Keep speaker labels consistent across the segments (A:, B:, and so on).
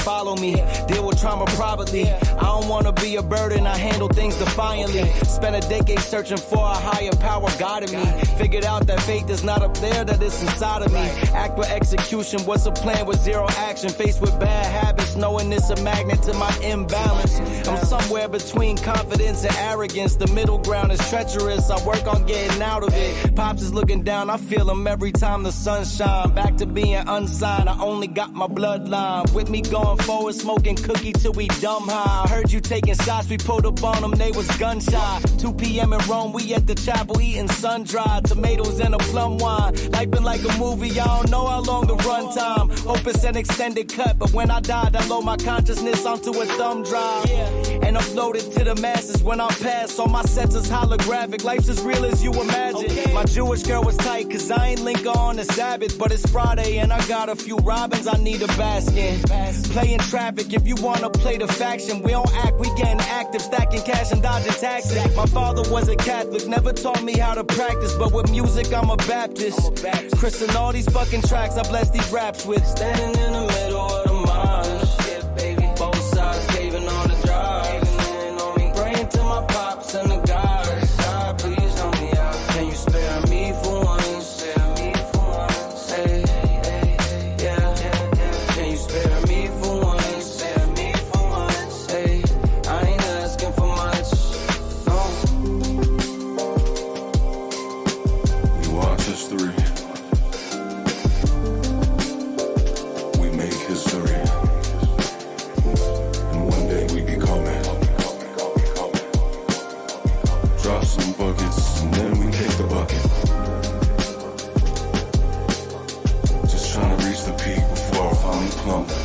A: follow me. Deal with trauma privately. I don't wanna be a burden, I handle things defiantly. Spent a decade searching for a higher power guiding me. Figured out that faith is not up there, that it's inside of me. Act with execution, what's a plan with zero action? Faced with bad habits, knowing it's a magnet to my imbalance. I'm somewhere between confidence and arrogance. The middle ground is treacherous, I work on getting out of it. Pops is looking down, I feel him every time the sun shine. Back to being unsigned, I only got my bloodline. With me going forward, smoking cookie till we dumb high. I heard you taking shots, we pulled up on them, they was gun shy. 2 p.m. in Rome, we at the chapel eating sun-dried tomatoes and a plum wine. Life been like a movie, I don't know how long the run time. Hope it's an extended cut, but when I die, I load my consciousness onto a thumb drive. And upload it to the masses when I'm past. All my sets is holographic, life's as real as you imagine. My Jewish girl was tight, cause I ain't linker on the Sabbath. But it's Friday and I got a few robins I need a bask in. Playing traffic, if you wanna play the faction. We don't act, we getting active, stacking cash and dodging taxes. My father was a Catholic, never taught me how to practice. But with music, I'm a Baptist. Chris and all these fucking tracks I bless these raps with. Standing in the middle of the march. Yeah, baby. Both sides caving on the drive. Praying to my pops and the guys. God, please help me out. Can you spare me for once? Spare me for once. Hey, hey, hey, yeah. Can you spare me for once? Spare me for once. Hey, I ain't asking for much. No.
B: We watch history. We make history. And one day we become it. Drop some buckets and then we kick the bucket. Just trying to reach the peak before I finally plummet.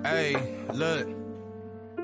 C: Hey, look.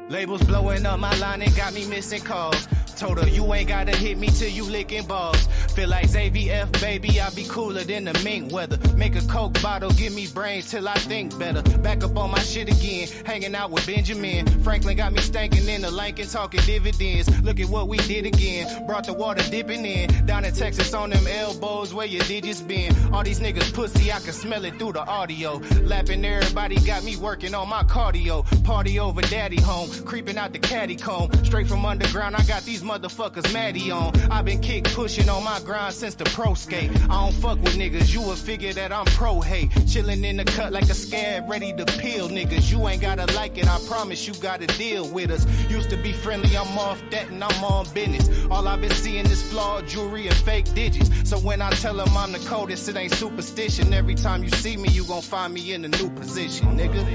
C: Labels blowing up my line and got me missing calls. Told her you ain't gotta hit me till you licking balls. Feel like ZVF, baby, I be cooler than the mink weather. Make a Coke bottle, give me brains till I think better. Back up on my shit again, hanging out with Benjamin. Franklin got me stankin' in the Lincoln, talking dividends. Look at what we did again, brought the water dipping in. Down in Texas on them elbows, where your digits been. All these niggas pussy, I can smell it through the audio. Lapping everybody, got me working on my cardio. Party over daddy home, creeping out the caddy comb. Straight from underground, I got these motherfuckers Maddie on. I been kick pushing on my grind since the pro skate. I don't fuck with niggas, you would figure that I'm pro hate. Chillin' in the cut like a scab, ready to peel niggas. You ain't gotta like it, I promise you gotta deal with us. Used to be friendly, I'm off that and I'm on business. All I've been seeing is flawed jewelry and fake digits. So when I tell them I'm the coldest, it ain't superstition. Every time you see me, you gon' find me in a new position, nigga.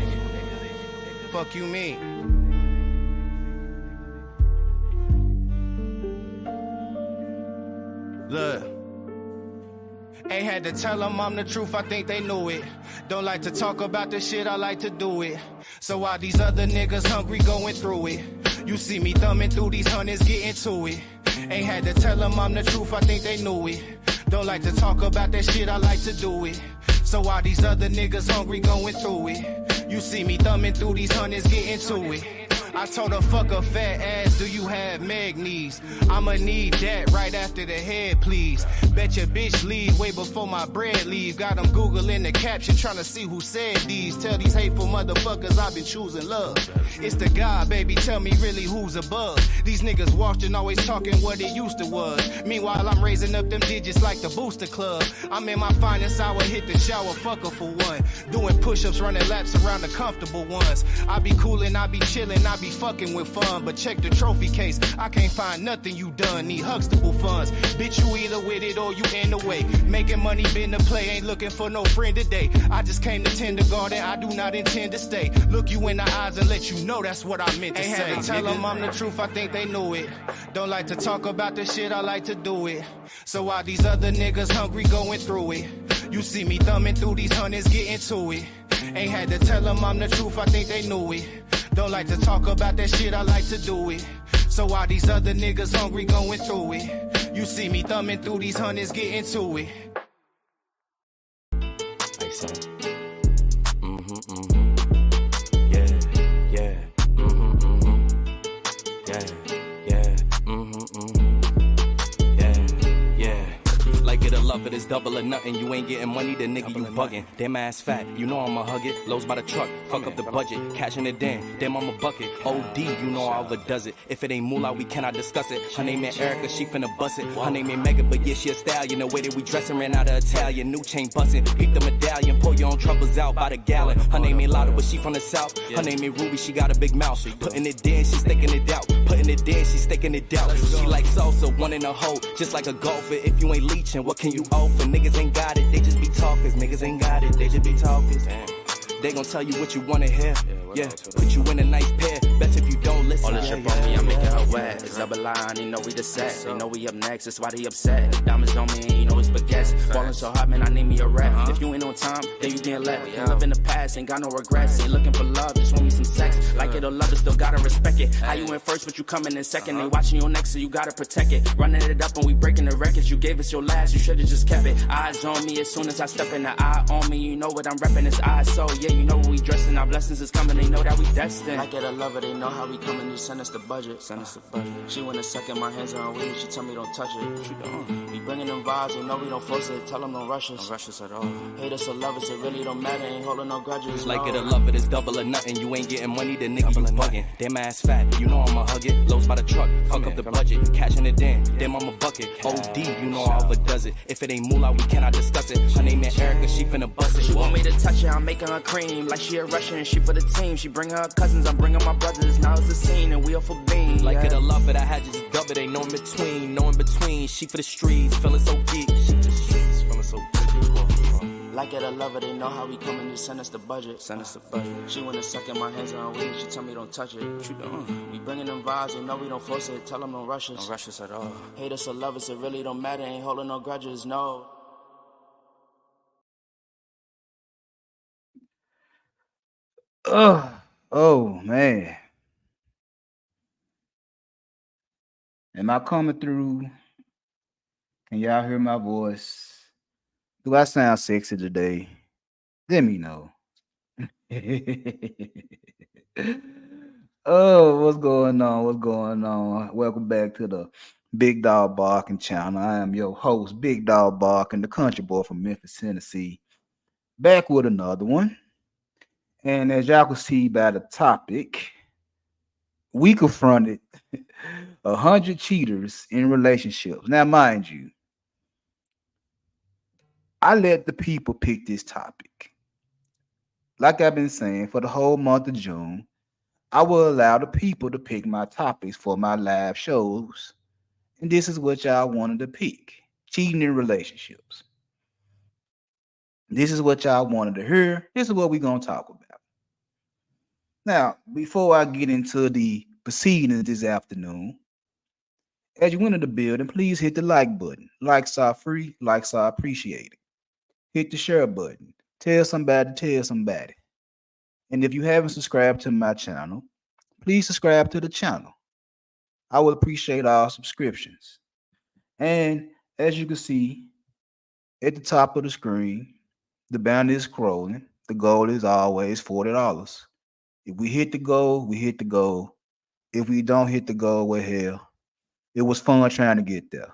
C: Fuck you mean? Look, ain't had to tell them I'm the truth, I think they knew it. Don't like to talk about the shit, I like to do it. So while these other niggas hungry going through it, you see me thumbing through these hundreds, getting to it. Ain't had to tell them I'm the truth, I think they knew it. Don't like to talk about that shit, I like to do it. So while these other niggas hungry going through it, you see me thumbing through these hundreds, getting to it. I told her, fuck a fat ass, do you have mag knees? I'ma need that right after the head, please. Bet your bitch leave way before my bread leave. Got them Googling the caption, trying to see who said these. Tell these hateful motherfuckers I've been choosing love. It's the God, baby, tell me really who's above. These niggas watching, always talking what it used to was. Meanwhile, I'm raising up them digits like the Booster Club. I'm in my finest hour, hit the shower, fuck her for one. Doing push-ups, running laps around the comfortable ones. I be coolin', I be chillin', I be be fucking with fun, but check the trophy case. I can't find nothing you done, need Huxtable funds. Bitch, you either with it or you in the way. Making money been the play, ain't looking for no friend today. I just came to kindergarten, I do not intend to stay. Look you in the eyes and let you know that's what I meant to say. Ain't had to tell them I'm the truth, I think they knew it. Don't like to talk about this shit, I like to do it. So while these other niggas hungry going through it, you see me thumbing through these hundreds, getting to it. Ain't had to tell them I'm the truth, I think they knew it. Don't like to talk about that shit, I like to do it. So while these other niggas hungry going through it, you see me thumbing through these hundreds, getting to it.
A: Hey, son. Yeah, yeah. Yeah, yeah. Yeah. Like it or love it, it's double or nothing. You ain't getting money, the nigga you bugging. Damn ass fat, you know I'ma hug it. Lows by the truck, fuck up the budget. Cashing it in, damn I'm a bucket. OD, you know I overdoes it. If it ain't moolah, we cannot discuss it. Her name ain't Erica, she finna bust it. Her name ain't Megan, but yeah, she a stallion. The way that we dressin' ran out of Italian. New chain bustin', peep the medallion. Pour your own troubles out by the gallon. Her name ain't Lotta, but she from the south. Her name ain't Ruby, she got a big mouth. Putting it in, she staking it out. Putting it in, she staking it out. She like salsa, one in a hole. Just like a golfer, if you ain't leeching, what can you offer? Niggas ain't got it, they just be talkers. Niggas ain't got it, they just be talkers. They gon' tell you what you wanna hear. Yeah, put you in a nice pair. Best if you don't listen.
D: All this shit on me, I'm making her wet. It's double line, you know we the set. They know we up next, that's why they upset. The diamonds on me, and you know it's baguettes. Falling so hard, man, I need me a rap. If you ain't on time, then you getting left. Can't live in the past, ain't got no regrets. Ain't looking for love, just want me some sex. Like it or love it, still gotta respect it. How you in first, but you coming in second. They watching your next, so you gotta protect it. Running it up and we breaking the records. You gave us your last, you should've just kept it. Eyes on me as soon as I step in the eye on me. You know what I'm repping, it's eyes. So yeah, you know what we dressing. Our blessings is coming, they know that we destined. Like it or love it, they know how we coming. Just send us the budget. Send us the budget. She want a second, my hands are on weed. She tell me don't touch it. She don't. We bringing them vibes, they know we don't force it. Tell them don't rush us. Don't rush us at all. Hate us or love us, it really don't matter. Ain't holding no grudges.
A: Like it or love it, it's double or nothing. You ain't getting money, the nigga you bugging. Damn ass fat, you know I'ma hug it. Lows by the truck, fuck up the budget. Cashing it in, damn I'm a bucket. OD, you know I overdoes it. If it ain't moolah, we cannot discuss it. Her name ain't Erica, she finna bust it.
D: She want me to touch her, I'm making her cream. Like she a Russian, she for the team. She bring her cousins, I'm bringing my brothers. Now it's the scene and we are for being.
A: Like it or love it, I had to just dub it. Ain't no in between, no in between. She for the streets, feeling so geek. She for the streets, feeling so geek.
D: Like it or love it, they know how we coming. Just send us the budget. Send us the budget. She wanna suck in my hands are on weed. She tell me don't touch it. What you doing? We bringing them vibes, they know we don't force it. Tell them don't rush us. Don't rush us at all. Hate us or love us, it really don't matter. Ain't holding no grudges, no.
E: Oh man. Am I coming through? Can y'all hear my voice? Do I sound sexy today? Let me know. Oh, what's going on? What's going on? Welcome back to the Big Dog Barking channel. I am your host, Big Dog Barking, the country boy from Memphis, Tennessee. Back with another one. And as y'all can see by the topic, we confronted 100 cheaters in relationships. Now, mind you, I let the people pick this topic. Like I've been saying, for the whole month of June, I will allow the people to pick my topics for my live shows. And this is what y'all wanted to pick. Cheating in relationships. This is what y'all wanted to hear. This is what we're going to talk about. Now, before I get into the proceedings this afternoon, as you enter the building, please hit the like button. Likes are free. Likes are appreciated. Hit the share button. Tell somebody. And if you haven't subscribed to my channel, please subscribe to the channel. I would appreciate all subscriptions. And as you can see at the top of the screen, the banner is scrolling. The goal is always $40. If we hit the goal, we hit the goal. If we don't hit the goal, well, hell, it was fun trying to get there.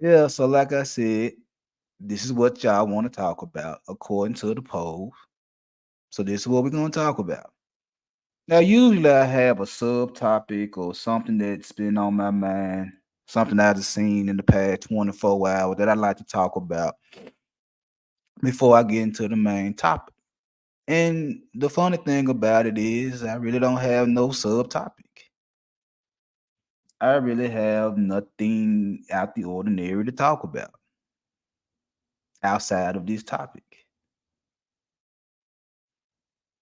E: Yeah, so like I said, this is what y'all want to talk about according to the polls. So this is what we're going to talk about. Now, usually I have a subtopic or something that's been on my mind, something I've seen in the past 24 hours that I'd like to talk about before I get into the main topic. And the funny thing about it is, I really don't have no subtopic. I really have nothing out the ordinary to talk about outside of this topic.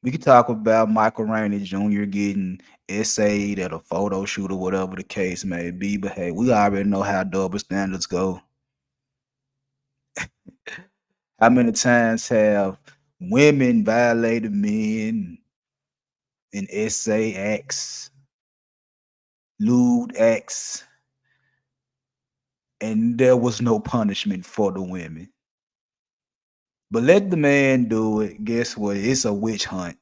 E: We could talk about Michael Rainey Jr. getting essayed at a photo shoot or whatever the case may be, but hey, we already know how double standards go. How many times have women violated men in essay acts, lewd acts, and there was no punishment for the women? But let the man do it. Guess what? It's a witch hunt.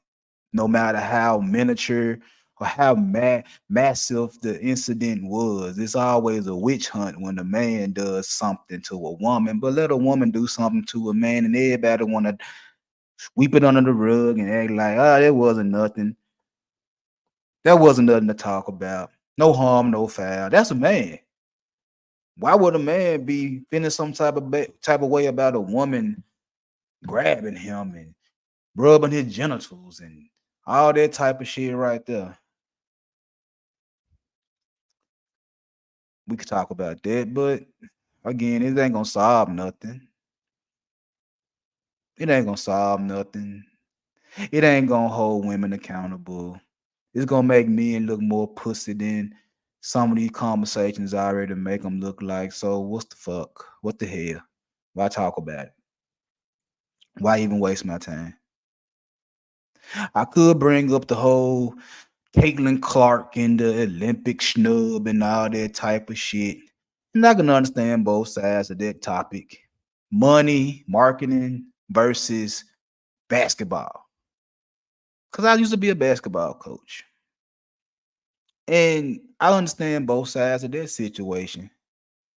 E: No matter how miniature or how massive the incident was, it's always a witch hunt when a man does something to a woman. But let a woman do something to a man, and everybody want to sweep it under the rug and act like, oh, there wasn't nothing. There wasn't nothing to talk about. No harm, no foul. That's a man. Why would a man be feeling some type of way about a woman grabbing him and rubbing his genitals and all that type of shit right there? We could talk about that, but again, it ain't gonna solve nothing. It ain't gonna solve nothing. It ain't gonna hold women accountable. It's gonna make men look more pussy than some of these conversations already make them look like. So what's the fuck? What the hell? Why talk about it? Why even waste my time? I could bring up the whole Caitlin Clark and the Olympic snub and all that type of shit. And I can understand both sides of that topic. Money, marketing versus basketball. Because I used to be a basketball coach. And I understand both sides of that situation.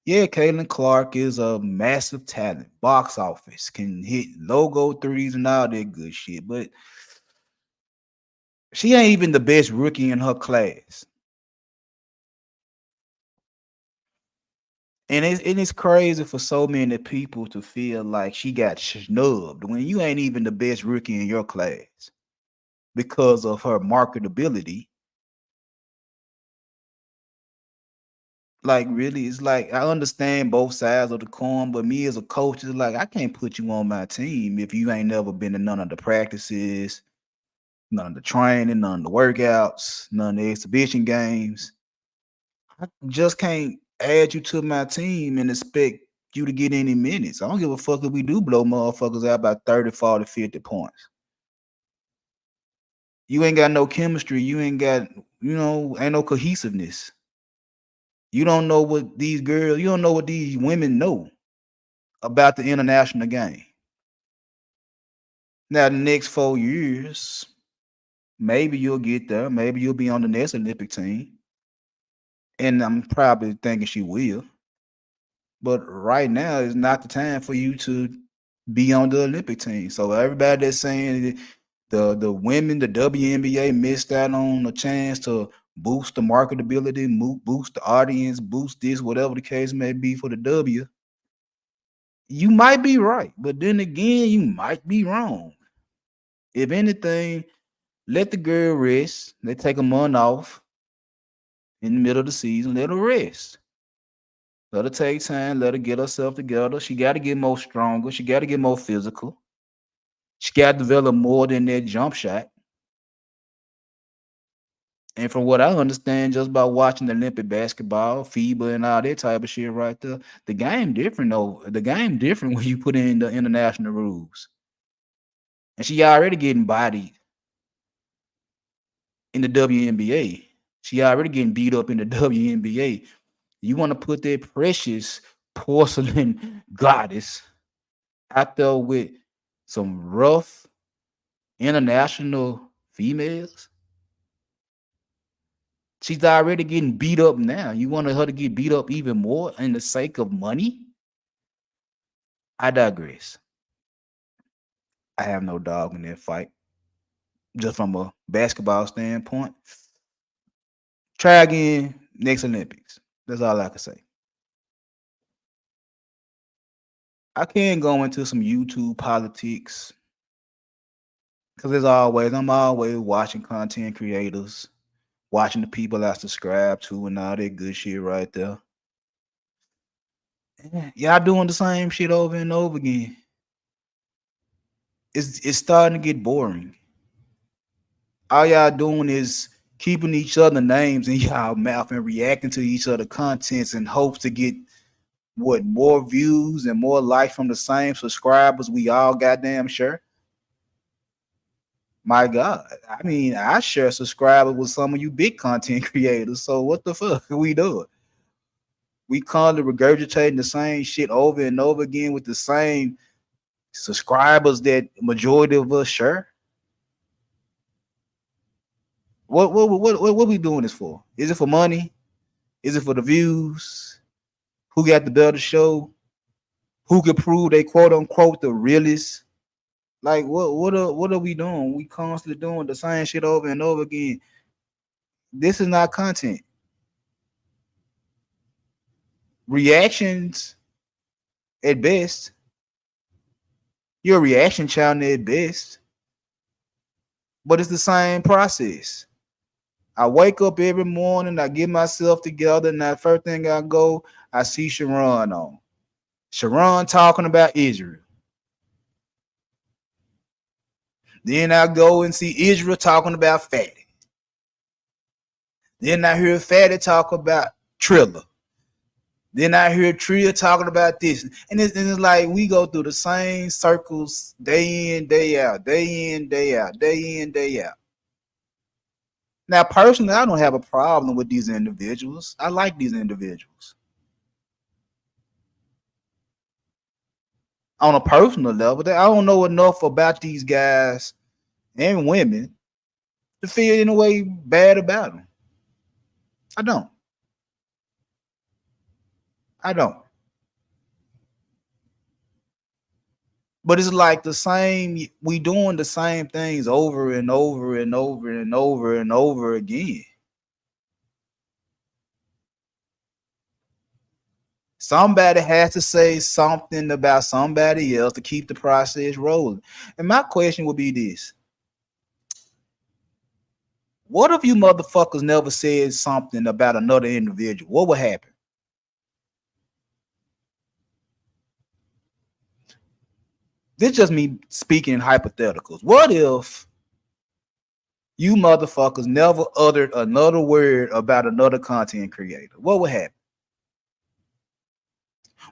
E: Yeah, Caitlin Clark is a massive talent, box office, can hit logo threes and all that good shit. But she ain't even the best rookie in her class. And it's crazy for so many people to feel like she got snubbed when you ain't even the best rookie in your class because of her marketability. Like really, it's like I understand both sides of the coin, but me as a coach is like I can't put you on my team if you ain't never been to none of the practices, none of the training, none of the workouts, none of the exhibition games. I just can't add you to my team and expect you to get any minutes. I don't give a fuck if we do blow motherfuckers out by 30, 40, 50 points. You ain't got no chemistry. You ain't got, ain't no cohesiveness. You don't know what these girls, you don't know what these women know about the international game. Now, the next 4 years, maybe you'll get there. Maybe you'll be on the next Olympic team. And I'm probably thinking she will. But right now is not the time for you to be on the Olympic team. So everybody that's saying the women, the WNBA missed out on a chance to boost the marketability, boost the audience, boost this, whatever the case may be for the W. You might be right, but then again, you might be wrong. If anything, let the girl rest. They take a month off in the middle of the season. Let her rest. Let her take time. Let her get herself together. She got to get more stronger. She got to get more physical. She got to develop more than that jump shot. And from what I understand, just by watching Olympic basketball, FIBA, and all that type of shit right there, the game different though. The game different when you put in the international rules. And she already getting bodied in the WNBA. She already getting beat up in the WNBA. You want to put that precious porcelain goddess out there with some rough international females? She's already getting beat up now. You want her to get beat up even more in the sake of money? I digress. I have no dog in that fight. Just from a basketball standpoint. Try again next Olympics. That's all I can say. I can go into some YouTube politics Because as always, I'm always watching content creators, watching the people I subscribe to and all that good shit right there. Yeah, y'all doing the same shit over and over again. It's starting to get boring. All y'all doing is keeping each other names in y'all mouth and reacting to each other contents in hopes to get what more views and more likes from the same subscribers we all goddamn sure. My God. I mean, I share subscribers with some of you big content creators. So what the fuck are we doing? We constantly regurgitating the same shit over and over again with the same subscribers that majority of us share. What we doing this for? Is it for money? Is it for the views? Who got the better show? Who can prove they quote unquote the realest? Like what are we doing? We constantly doing the same shit over and over again. This is not content. Reactions at best. Your reaction channel at best. But it's the same process. I wake up every morning, I get myself together, and that first thing I go, I see Sharon on. Sharon talking about Israel. Then I go and see Israel talking about Fatty. Then I hear Fatty talk about Triller. Then I hear Tria talking about this. And it's like we go through the same circles day in, day out, day in, day out, day in, day out. Now, personally, I don't have a problem with these individuals. I like these individuals. On a personal level, I don't know enough about these guys and women to feel in a way bad about them. I don't. But it's like the same, we doing the same things over and over and over and over and over again. Somebody has to say something about somebody else to keep the process rolling. And my question would be this. What if you motherfuckers never said something about another individual? What would happen? This just me speaking in hypotheticals. What if you motherfuckers never uttered another word about another content creator? What would happen?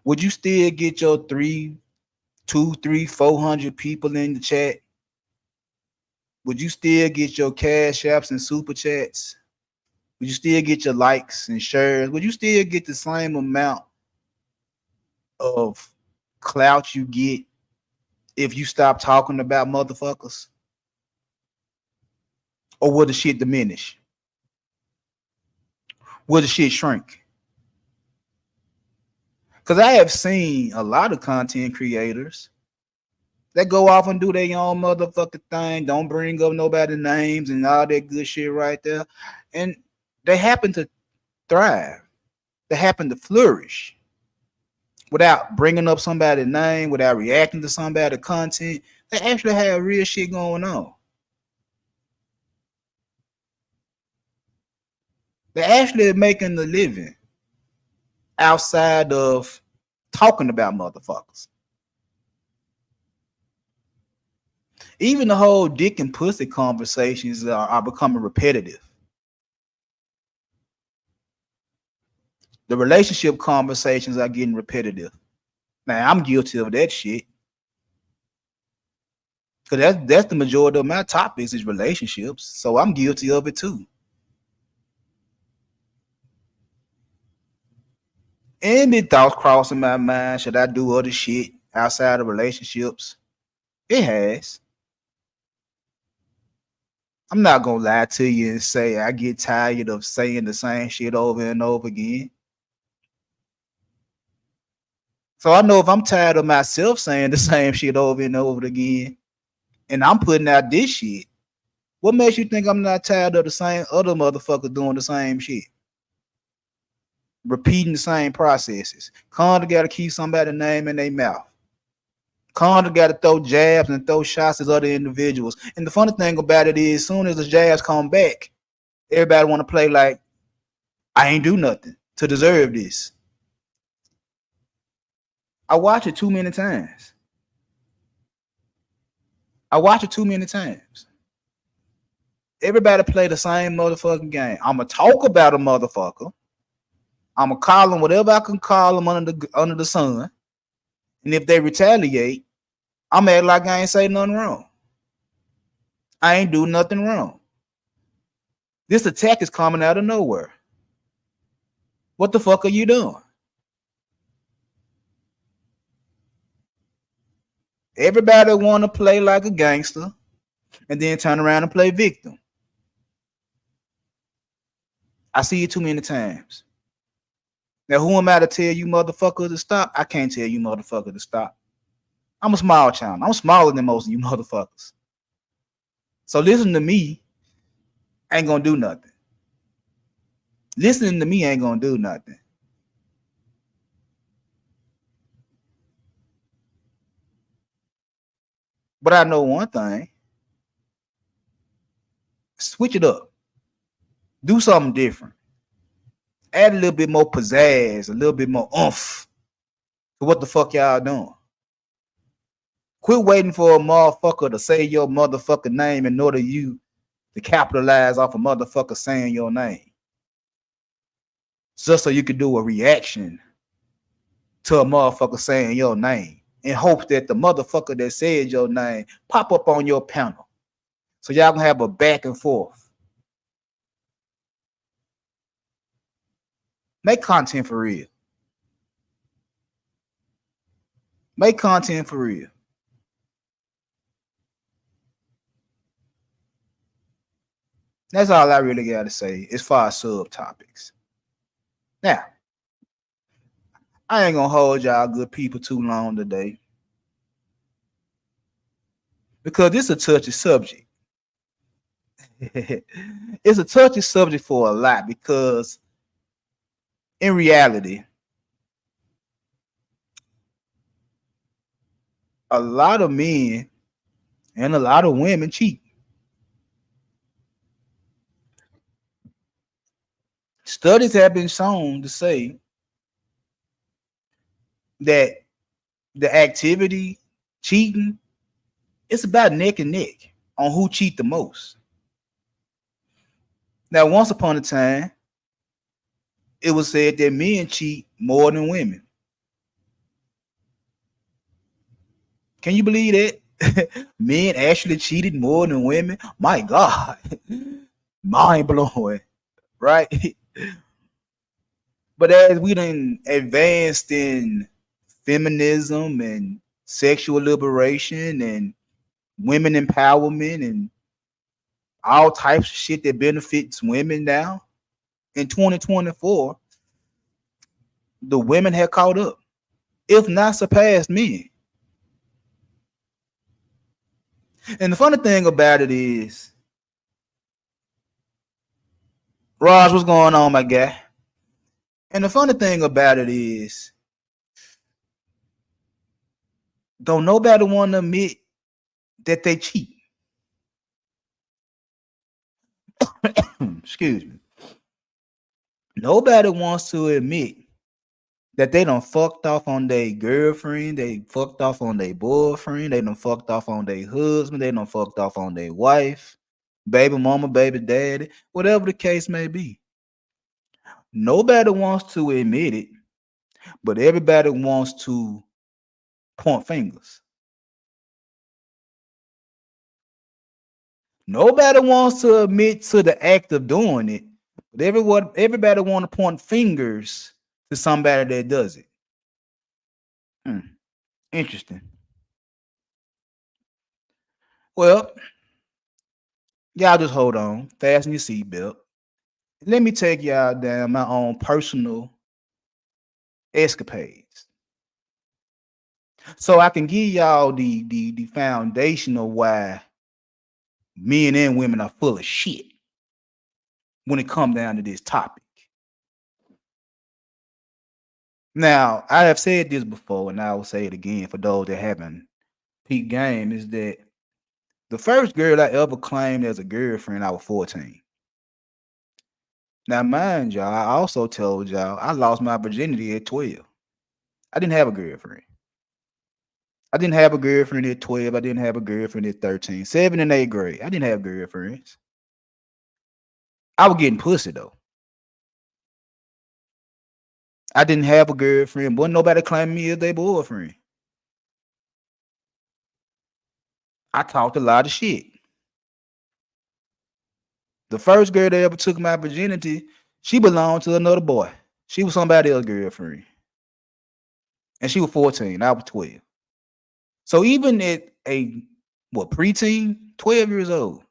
E: Would you still get your 400 people in the chat? Would you still get your cash apps and super chats? Would you still get your likes and shares? Would you still get the same amount of clout you get if you stop talking about motherfuckers? Or will the shit diminish? Will the shit shrink? Because I have seen a lot of content creators that go off and do their own motherfucking thing, don't bring up nobody's names and all that good shit right there. And they happen to thrive. They happen to flourish without bringing up somebody's name, without reacting to somebody's content. They actually have real shit going on. They're actually making a living outside of talking about motherfuckers. Even the whole dick and pussy conversations are becoming repetitive. The relationship conversations are getting repetitive. Now, I'm guilty of that shit. Because that's the majority of my topics is relationships. So I'm guilty of it too. And the thoughts crossing my mind, should I do other shit outside of relationships? It has. I'm not gonna lie to you and say I get tired of saying the same shit over and over again. So I know if I'm tired of myself saying the same shit over and over again, and I'm putting out this shit, what makes you think I'm not tired of the same other motherfuckers doing the same shit? Repeating the same processes. Constantly gotta keep somebody's name in their mouth. Conda got to throw jabs and throw shots at other individuals. And the funny thing about it is, as soon as the jabs come back, everybody want to play like I ain't do nothing to deserve this. I watch it too many times. Everybody play the same motherfucking game. I'ma talk about a motherfucker. I'ma call them whatever I can call them under the sun. And if they retaliate, I'm act like I ain't say nothing wrong. I ain't do nothing wrong. This attack is coming out of nowhere. What the fuck are you doing? Everybody want to play like a gangster and then turn around and play victim. I see it too many times. Now, who am I to tell you motherfuckers to stop? I can't tell you motherfuckers to stop. I'm a small child. I'm smaller than most of you motherfuckers. So listen to me ain't gonna do nothing. Listening to me ain't gonna do nothing. But I know one thing. Switch it up. Do something different. Add a little bit more pizzazz, a little bit more oomph to what the fuck y'all doing. Quit waiting for a motherfucker to say your motherfucking name in order you to capitalize off a motherfucker saying your name. Just so you could do a reaction to a motherfucker saying your name in hopes that the motherfucker that said your name pop up on your panel. So y'all gonna have a back and forth. Make content for real. Make content for real. That's all I really got to say as far as subtopics. Now, I ain't gonna hold y'all good people too long today because this is a touchy subject. It's a touchy subject for a lot because in reality, a lot of men and a lot of women cheat. Studies have been shown to say that the activity cheating, it's about neck and neck on who cheat the most. Now, once upon a time, it was said that men cheat more than women. Can you believe that? Men actually cheated more than women? My God. Mind blowing, right? But as we done advanced in feminism and sexual liberation and women empowerment and all types of shit that benefits women now, in 2024, the women have caught up, if not surpassed men. And the funny thing about it is, Raj, what's going on, my guy? And the funny thing about it is, don't nobody want to admit that they cheat. Excuse me. Nobody wants to admit that they done fucked off on their girlfriend, they fucked off on their boyfriend, they done fucked off on their husband, they done fucked off on their wife, baby mama, baby daddy, whatever the case may be. Nobody wants to admit it, but everybody wants to point fingers. Nobody wants to admit to the act of doing it, but everybody want to point fingers to somebody that does it. Interesting. Well, y'all just hold on, fasten your seatbelt. Let me take y'all down my own personal escapades, so I can give y'all the foundation of why men and women are full of shit when it comes down to this topic. Now, I have said this before, and I will say it again for those that haven't peak game is that the first girl I ever claimed as a girlfriend, I was 14. Now, mind y'all, I also told y'all I lost my virginity at 12. I didn't have a girlfriend. I didn't have a girlfriend at 12. I didn't have a girlfriend at 13. 7th and 8th grade. I didn't have girlfriends. I was getting pussy though. I didn't have a girlfriend. Wasn't nobody claiming me as their boyfriend. I talked a lot of shit. The first girl that ever took my virginity, she belonged to another boy. She was somebody else's girlfriend. And she was 14. I was 12. So even at a preteen, 12 years old,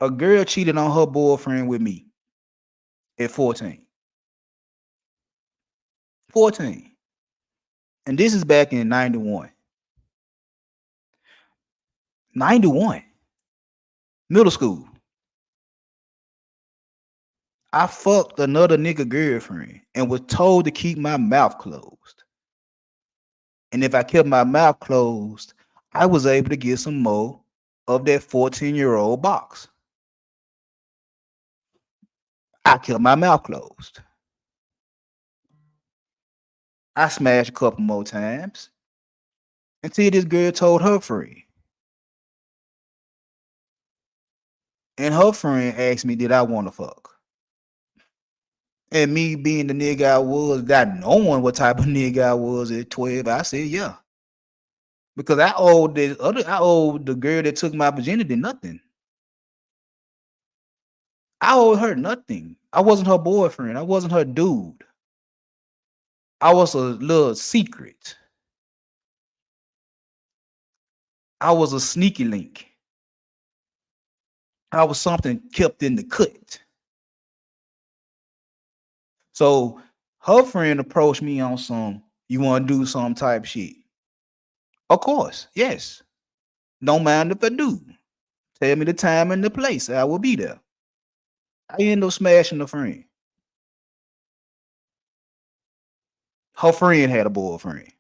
E: a girl cheated on her boyfriend with me at 14. 14. And this is back in 91. 91. Middle school. I fucked another nigga girlfriend and was told to keep my mouth closed. And if I kept my mouth closed, I was able to get some more of that 14-year-old box. I kept my mouth closed. I smashed a couple more times until this girl told her friend. And her friend asked me, did I want to fuck? And me being the nigga I was, not knowing what type of nigga I was at 12, I said, yeah. Because I owed the girl that took my virginity nothing. I owed her nothing. I wasn't her boyfriend. I wasn't her dude. I was a little secret. I was a sneaky link. I was something kept in the cut. So her friend approached me on some, you want to do some type shit? Of course, yes. Don't mind if I do. Tell me the time and the place. I will be there. I end up smashing the friend. Her friend had a boyfriend.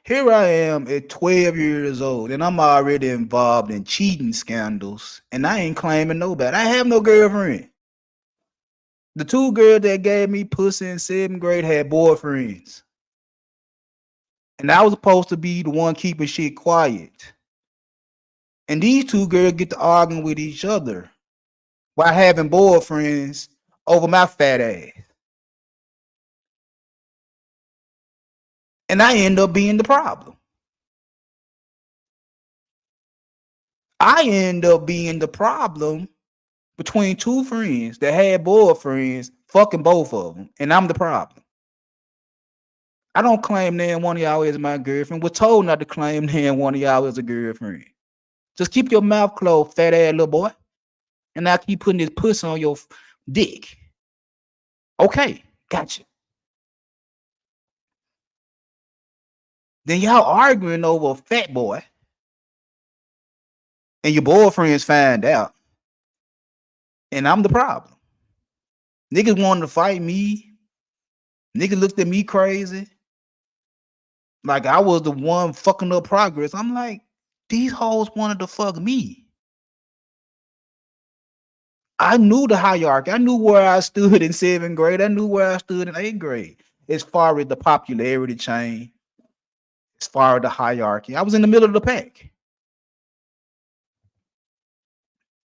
E: Here I am at 12 years old, and I'm already involved in cheating scandals, and I ain't claiming nobody. I have no girlfriend. The two girls that gave me pussy in 7th grade had boyfriends. And I was supposed to be the one keeping shit quiet. And these two girls get to arguing with each other while having boyfriends over my fat ass. And I end up being the problem. I end up being the problem between two friends that had boyfriends, fucking both of them, and I'm the problem. I don't claim that one of y'all is my girlfriend. We're told not to claim that one of y'all is a girlfriend. Just keep your mouth closed, fat ass little boy. And I keep putting this pussy on your dick. Okay, gotcha. Then y'all arguing over a fat boy, and your boyfriends find out, and I'm the problem. Niggas wanted to fight me. Niggas looked at me crazy. Like I was the one fucking up progress. I'm like, these hoes wanted to fuck me. I knew the hierarchy. I knew where I stood in 7th grade. I knew where I stood in 8th grade. As far as the popularity chain, as far as the hierarchy, I was in the middle of the pack.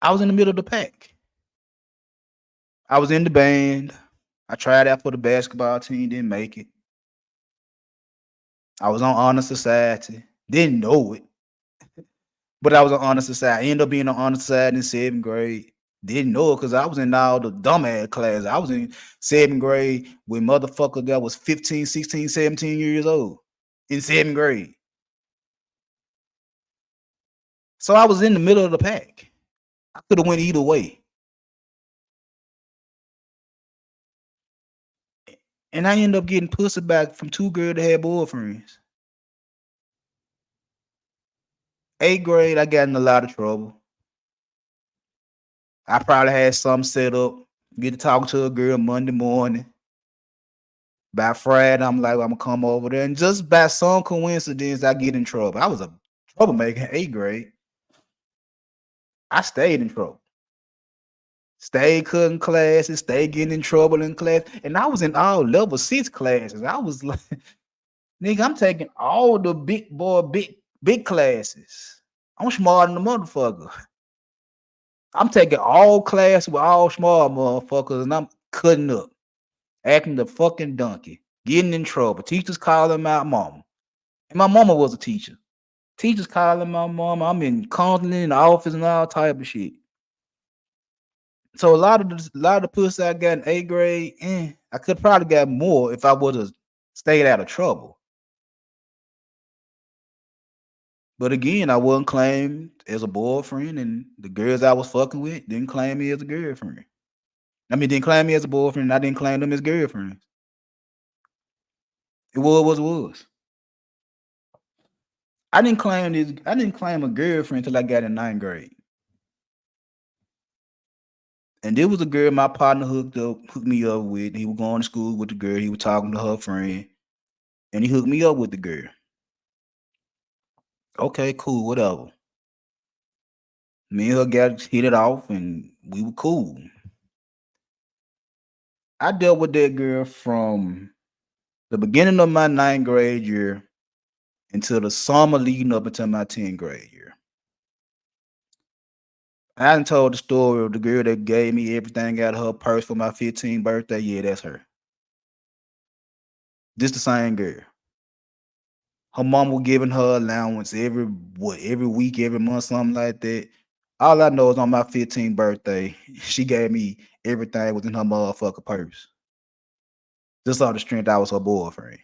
E: I was in the middle of the pack. I was in the band. I tried out for the basketball team, didn't make it. I was on honor society, didn't know it, but I was on honor society. I ended up being on honor society in 7th grade. Didn't know it because I was in all the dumbass class. I was in 7th grade with motherfuckers that was 15, 16, 17 years old in 7th grade. So I was in the middle of the pack. I could have went either way. And I ended up getting pussy back from two girls that had boyfriends. 8th grade, I got in a lot of trouble. I probably had something set up, get to talk to a girl Monday morning. By Friday, I'm like, I'm gonna come over there, and just by some coincidence, I get in trouble. I was a troublemaker in 8th grade. I stayed in trouble. Stayed cutting classes, stayed getting in trouble in class. And I was in all level 6 classes. I was like, nigga, I'm taking all the big classes. I'm smarter than the motherfucker. I'm taking all classes with all smart motherfuckers, and I'm cutting up, acting the fucking donkey, getting in trouble. Teachers calling my mama. And my mama was a teacher. Teachers calling my mama. I'm in constantly in the office and all type of shit. So a lot of the pussy I got in 8th grade, I could probably got more if I would have stayed out of trouble. But again, I wasn't claimed as a boyfriend, and the girls I was fucking with didn't claim me as a girlfriend. I mean, didn't claim me as a boyfriend, and I didn't claim them as girlfriends. It was. I didn't claim a girlfriend until I got in 9th grade. And there was a girl my partner hooked me up with. He was going to school with the girl. He was talking to her friend, and he hooked me up with the girl. Okay, cool, whatever. Me and her got hit it off, and we were cool. I dealt with that girl from the beginning of my 9th grade year until the summer leading up until my 10th grade year. I hadn't told the story of the girl that gave me everything out of her purse for my 15th birthday. Yeah, that's her. This the same girl. Her mom was giving her allowance every week, every month, something like that. All I know is on my 15th birthday, she gave me everything within her motherfucking purse. Just on the strength I was her boyfriend.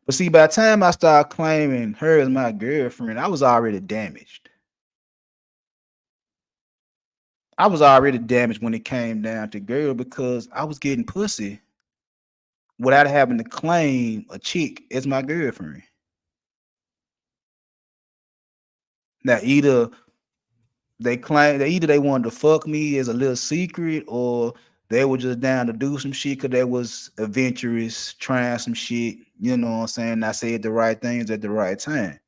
E: But see, by the time I started claiming her as my girlfriend, I was already damaged. I was already damaged when it came down to girl because I was getting pussy without having to claim a chick as my girlfriend. Now either they wanted to fuck me as a little secret, or they were just down to do some shit because they was adventurous, trying some shit. You know what I'm saying? I said the right things at the right time.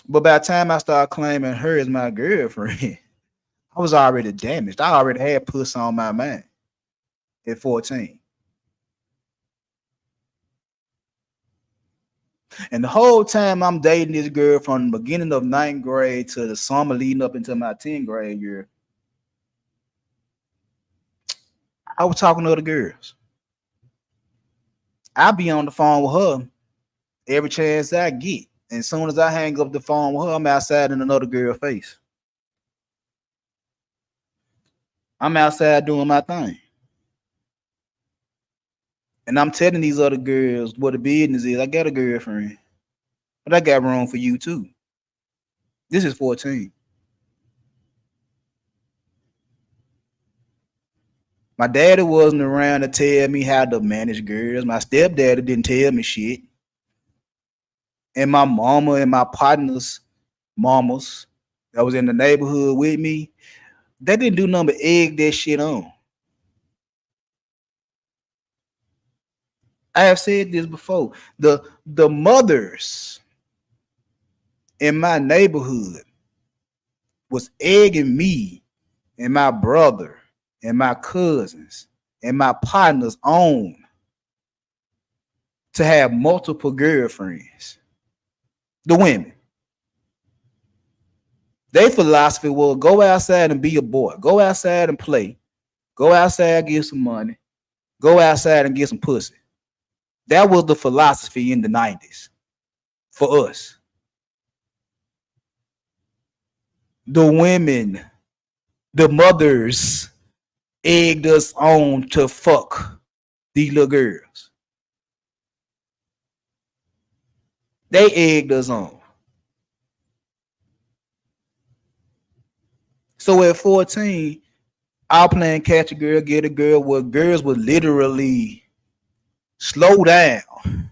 E: But by the time I started claiming her as my girlfriend, I was already damaged. I already had puss on my mind at 14. And the whole time I'm dating this girl from the beginning of 9th grade to the summer leading up into my 10th grade year, I was talking to other girls. I be on the phone with her every chance I get. And as soon as I hang up the phone with her, I'm outside in another girl's face. I'm outside doing my thing. And I'm telling these other girls what the business is. I got a girlfriend, but I got room for you too. This is 14. My daddy wasn't around to tell me how to manage girls. My stepdaddy didn't tell me shit. And my mama and my partners' mamas that was in the neighborhood with me, they didn't do nothing but egg that shit on. I have said this before. The mothers in my neighborhood was egging me and my brother and my cousins and my partners on to have multiple girlfriends. The women. Their philosophy was go outside and be a boy. Go outside and play. Go outside and get some money. Go outside and get some pussy. That was the philosophy in the 90s for us. The women, the mothers egged us on to fuck these little girls. They egged us on. So at 14, I playing catch a girl, get a girl, where girls would literally slow down.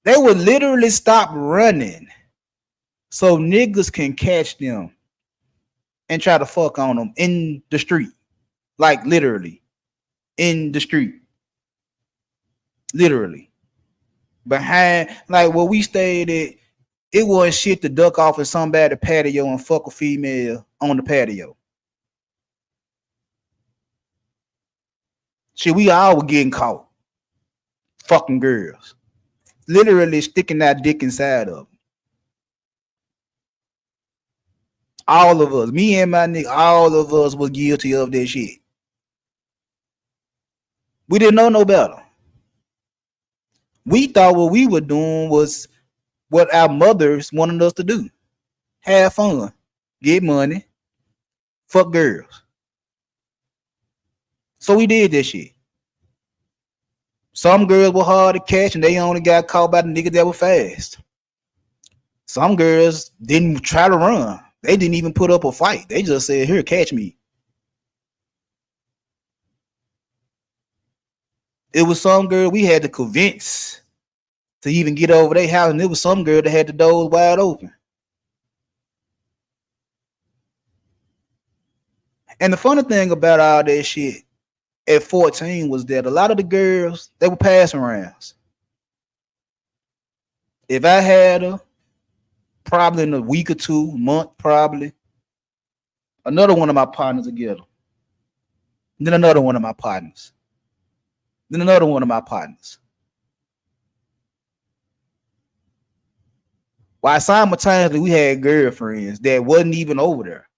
E: They would literally stop running so niggas can catch them. and try to fuck on them in the street. Like literally in the street. Literally. Behind, like where we stayed at, it wasn't shit to duck off in somebody's patio and fuck a female on the patio. Shit, we all were getting caught. Fucking girls. Literally sticking that dick inside of them. All of us, me and my nigga, all of us were guilty of that shit. We didn't know no better. We thought what we were doing was what our mothers wanted us to do. Have fun, get money, fuck girls. So we did that shit. Some girls were hard to catch and they only got caught by the niggas that were fast. Some girls didn't try to run. They didn't even put up a fight. They just said, here, catch me. It was some girl we had to convince to even get over their house, and it was some girl that had the doors wide open. And the funny thing about all that shit at 14 was that a lot of the girls, they were passing rounds. If I had her, probably in a week or two, month, probably, another one of my partners would get her. Then another one of my partners. Then another one of my partners. While simultaneously we had girlfriends that wasn't even over there.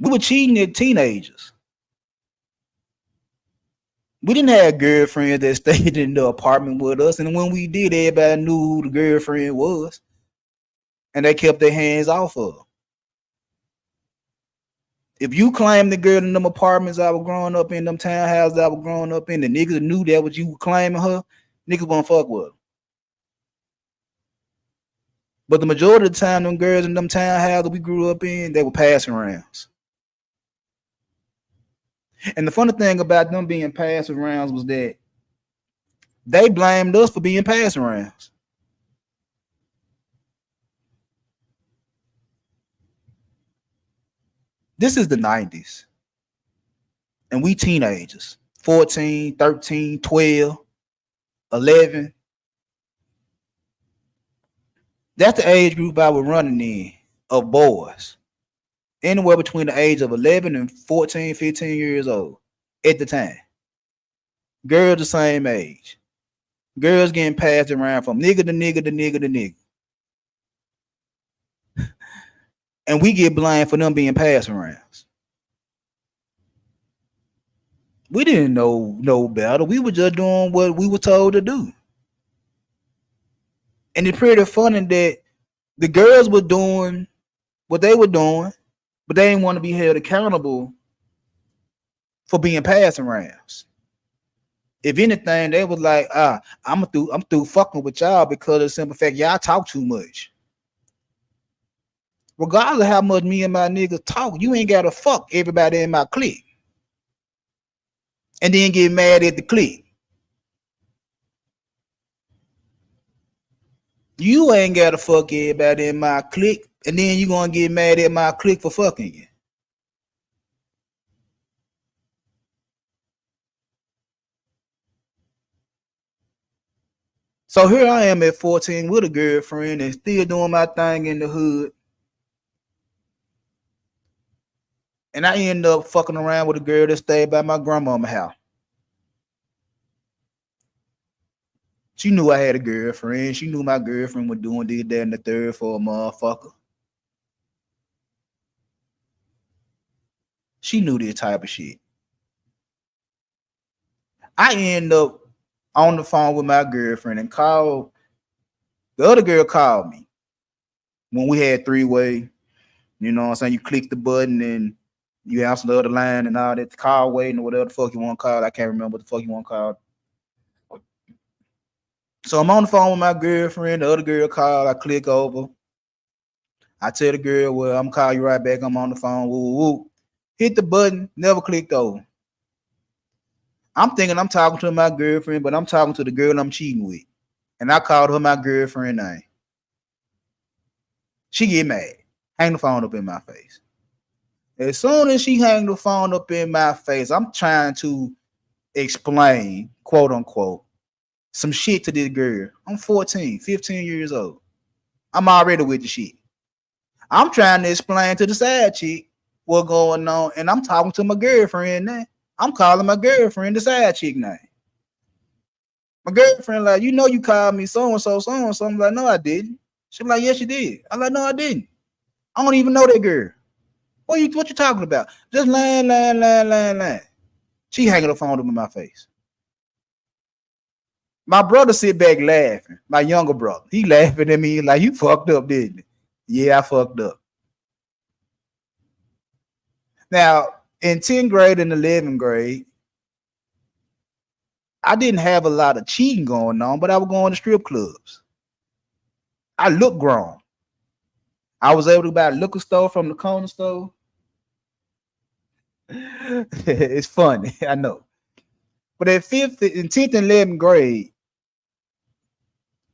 E: We were cheating at teenagers. We didn't have girlfriends that stayed in the apartment with us, and when we did, everybody knew who the girlfriend was, and they kept their hands off of her. If you claim the girl in them apartments I was growing up in, them townhouses I was growing up in, the niggas knew that was you claiming her, niggas won't fuck with her. But the majority of the time, them girls in them townhouses we grew up in, they were passing rounds. And the funny thing about them being passing rounds was that they blamed us for being passing rounds. This is the 90s. And we teenagers, 14, 13, 12, 11. That's the age group I was running in of boys. Anywhere between the age of 11 and 14, 15 years old at the time. Girls the same age. Girls getting passed around from nigga to nigga to nigga to nigga. And we get blamed for them being passing rounds. We didn't know no better. We were just doing what we were told to do. And it's pretty funny that the girls were doing what they were doing, but they didn't want to be held accountable for being passing rounds. If anything, they was like, I'm through fucking with y'all because of the simple fact y'all talk too much. Regardless of how much me and my niggas talk, you ain't gotta fuck everybody in my clique. And then get mad at the clique. You ain't gotta fuck everybody in my clique, and then you gonna get mad at my clique for fucking you. So here I am at 14 with a girlfriend and still doing my thing in the hood. And I end up fucking around with a girl that stayed by my grandmama's house. She knew I had a girlfriend. She knew my girlfriend was doing this, that, and the third for a motherfucker. She knew this type of shit. I end up on the phone with my girlfriend and called. The other girl called me when we had three-way. You know what I'm saying? You click the button and you answer the other line and all that, call waiting or whatever the fuck you want to call. I can't remember what the fuck you want to call. So I'm on the phone with my girlfriend. The other girl called. I click over. I tell the girl, well, I'm going to call you right back. I'm on the phone. Woo, woo, woo. Hit the button. Never clicked over. I'm thinking I'm talking to my girlfriend, but I'm talking to the girl I'm cheating with. And I called her my girlfriend name. She get mad. hang the phone up in my face. As soon as she hang the phone up in my face, I'm trying to explain, quote unquote, some shit to this girl. I'm 14, 15 years old. I'm already with the shit. I'm trying to explain to the side chick what's going on, and I'm talking to my girlfriend now. I'm calling my girlfriend the side chick name. My girlfriend like, you know, you called me so and so, so and so. I'm like, no, I didn't. She's like, yes, you did. I'm like, no, I didn't. I don't even know that girl. What you talking about? Just lying. She hanging the phone up in my face. My brother sit back laughing. My younger brother, he laughing at me like, you fucked up, didn't you? Yeah, I fucked up. Now, in 10th grade and 11th grade, I didn't have a lot of cheating going on, but I was going to strip clubs. I looked grown. I was able to buy a liquor store from the corner store. It's funny, I know. But in 10th and 11th grade,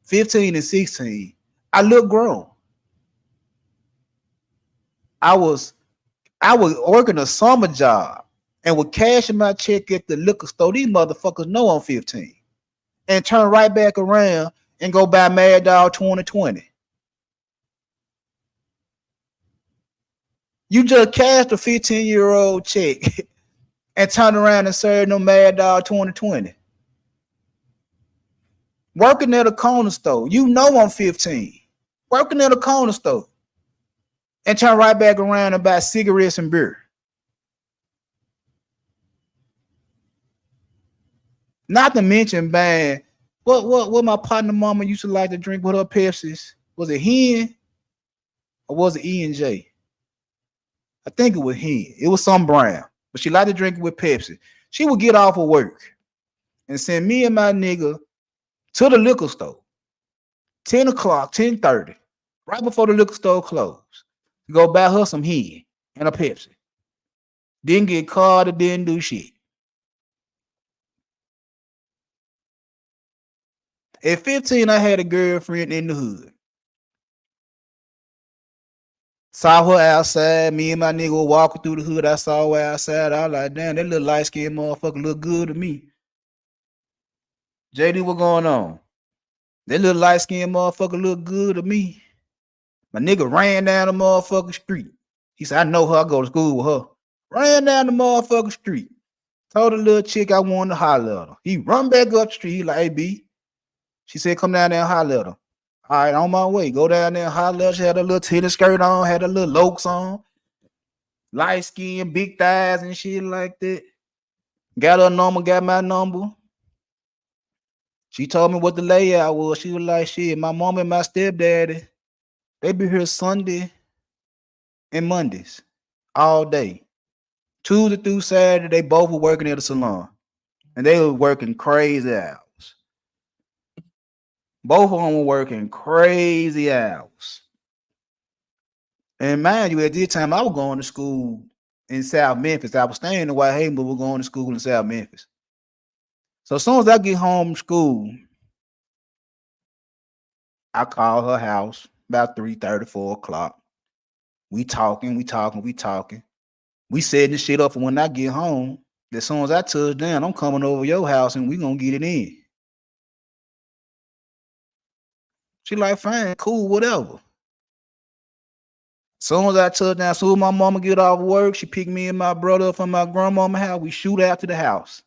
E: 15 and 16, I looked grown. I was working a summer job and was cashing my check at the liquor store. These motherfuckers know I'm 15. And turn right back around and go buy Mad Dog 2020. You just cashed a 15-year-old check and turn around and serve no Mad Dog 2020. Working at a corner store. You know I'm 15. Working at a corner store. And turn right back around and buy cigarettes and beer. Not to mention buying what my partner mama used to like to drink with her Pepsis. Was it Hen or was it E&J? I think it was Hen. It was some brand. But she liked to drink it with Pepsi. She would get off of work and send me and my nigga to the liquor store. 10 o'clock, 10:30, right before the liquor store closed. To go buy her some Hen and a Pepsi. Didn't get caught or didn't do shit. At 15, I had a girlfriend in the hood. Saw her outside. Me and my nigga were walking through the hood. I saw her outside. I was like, damn, that little light-skinned motherfucker look good to me. JD, what going on? That little light-skinned motherfucker look good to me. My nigga ran down the motherfucking street. He said, I know her. I go to school with her. Ran down the motherfucking street. Told the little chick I wanted to holler at her. He run back up the street. He like, hey, B. She said, come down there and holler at her. All right, on my way. Go down there and holler at her. She had a little tennis skirt on, had a little lokes on. Light skin, big thighs and shit like that. Got her number, got my number. She told me what the layout was. She was like, shit, my mom and my stepdaddy, they be here Sunday and Mondays all day. Tuesday through Saturday, they both were working at a salon. And they were working crazy hours. Both of them were working crazy hours. And mind you, at this time, I was going to school in South Memphis. I was staying in White Haven, but we're going to school in South Memphis. So as soon as I get home from school, I call her house about 3:30, 4 o'clock. We talking. We setting the shit up for when I get home. As soon as I touch down, I'm coming over your house and we gonna get it in. She like, fine, cool, whatever. Soon as I touch down, soon as my mama get off work, she pick me and my brother up from my grandmama's house. We shoot out to the house.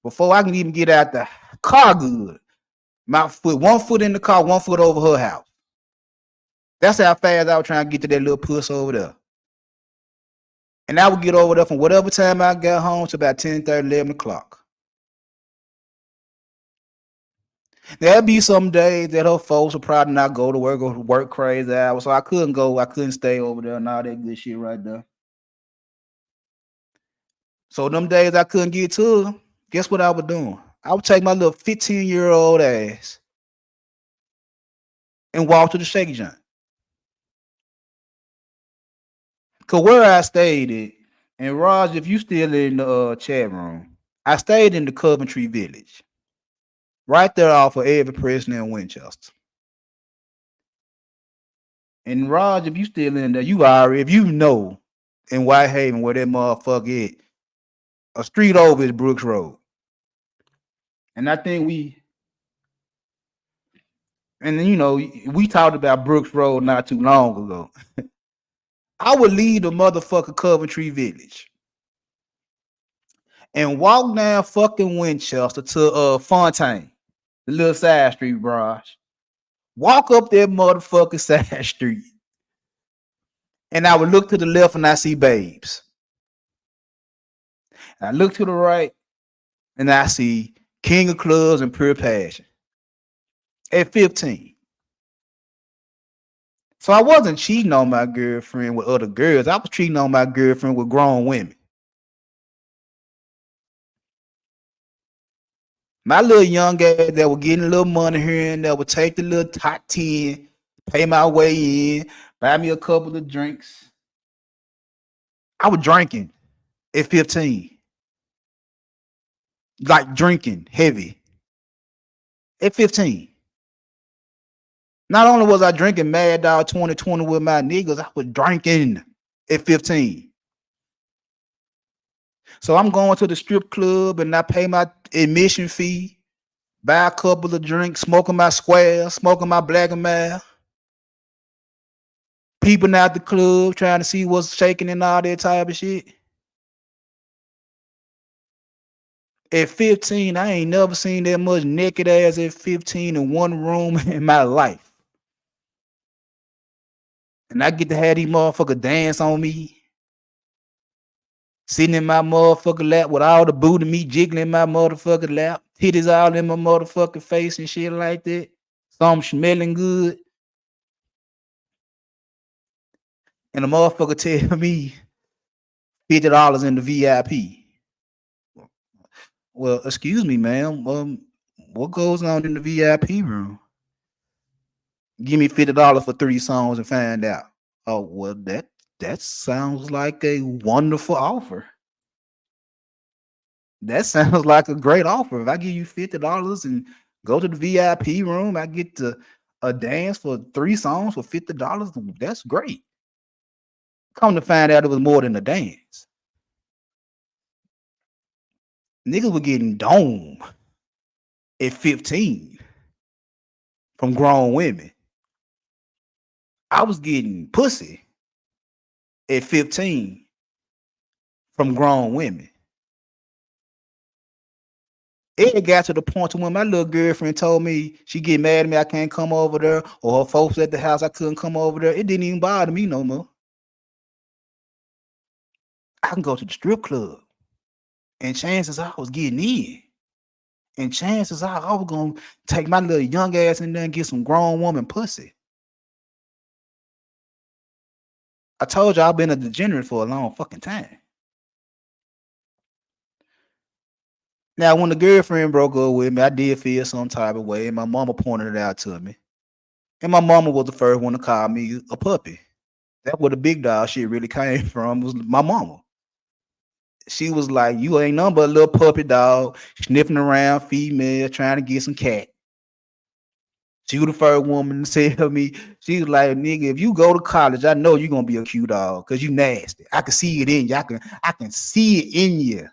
E: Before I can even get out the car good, my foot, one foot in the car, one foot over her house. That's how fast I was trying to get to that little puss over there. And I would get over there from whatever time I got home to about 10:30, 11 o'clock. There'd be some days that her folks would probably not go to work or work crazy hours. So I couldn't go. I couldn't stay over there and all that good shit right there. So them days I couldn't get to her, guess what I was doing? I would take my little 15-year-old ass and walk to the Shaky Joint. Cause where I stayed at, and Raj, if you still in the chat room, I stayed in the Coventry Village. Right there off of Every President in Winchester. And Raj, if you still in there, you already, if you know in Whitehaven where that motherfucker is, a street over is Brooks Road. And I think and you know, we talked about Brooks Road not too long ago. I would leave the motherfucker Coventry Village and walk down fucking Winchester to Fontaine, the little side street, Raj. Walk up that motherfucking side street. And I would look to the left and I see Babes. I look to the right and I see King of Clubs and Pure Passion at 15. So I wasn't cheating on my girlfriend with other girls. I was cheating on my girlfriend with grown women. My little young ass that was getting a little money here and there would take the little top 10, pay my way in, buy me a couple of drinks. I was drinking at 15. Like drinking heavy at 15. Not only was I drinking Mad Dog 2020 with my niggas, I was drinking at 15. So I'm going to the strip club and I pay my admission fee, buy a couple of drinks, smoking my square, smoking my black and mild, peeping out the club, trying to see what's shaking and all that type of shit. At 15, I ain't never seen that much naked ass at 15 in one room in my life. And I get to have these motherfuckers dance on me. Sitting in my motherfucking lap with all the booty meat jiggling in my motherfucking lap. Titties all in my motherfucking face and shit like that. So I'm smelling good. And the motherfucker tell me $50 in the VIP. Well, excuse me, ma'am. What goes on in the VIP room? Give me $50 for 3 songs and find out. Oh, well, that sounds like a wonderful offer. That sounds like a great offer. If I give you $50 and go to the VIP room, I get to a dance for 3 songs for $50. That's great. Come to find out it was more than a dance. Niggas were getting dome at 15 from grown women. I was getting pussy at 15 from grown women. It got to the point to when my little girlfriend told me she get mad at me, I can't come over there, or her folks at the house, I couldn't come over there. It didn't even bother me no more. I can go to the strip club, and chances are I was getting in. And chances are I was going to take my little young ass in there and get some grown woman pussy. I told you I've been a degenerate for a long fucking time. Now, when the girlfriend broke up with me, I did feel some type of way, and my mama pointed it out to me. And my mama was the first one to call me a puppy. That's where the big dog shit really came from, was my mama. She was like, you ain't nothing but a little puppy dog, sniffing around female, trying to get some cat. She was the first woman to tell me, she was like, nigga, if you go to college, I know you're gonna be a cute dog, because you nasty. I can see it in you. I can see it in you.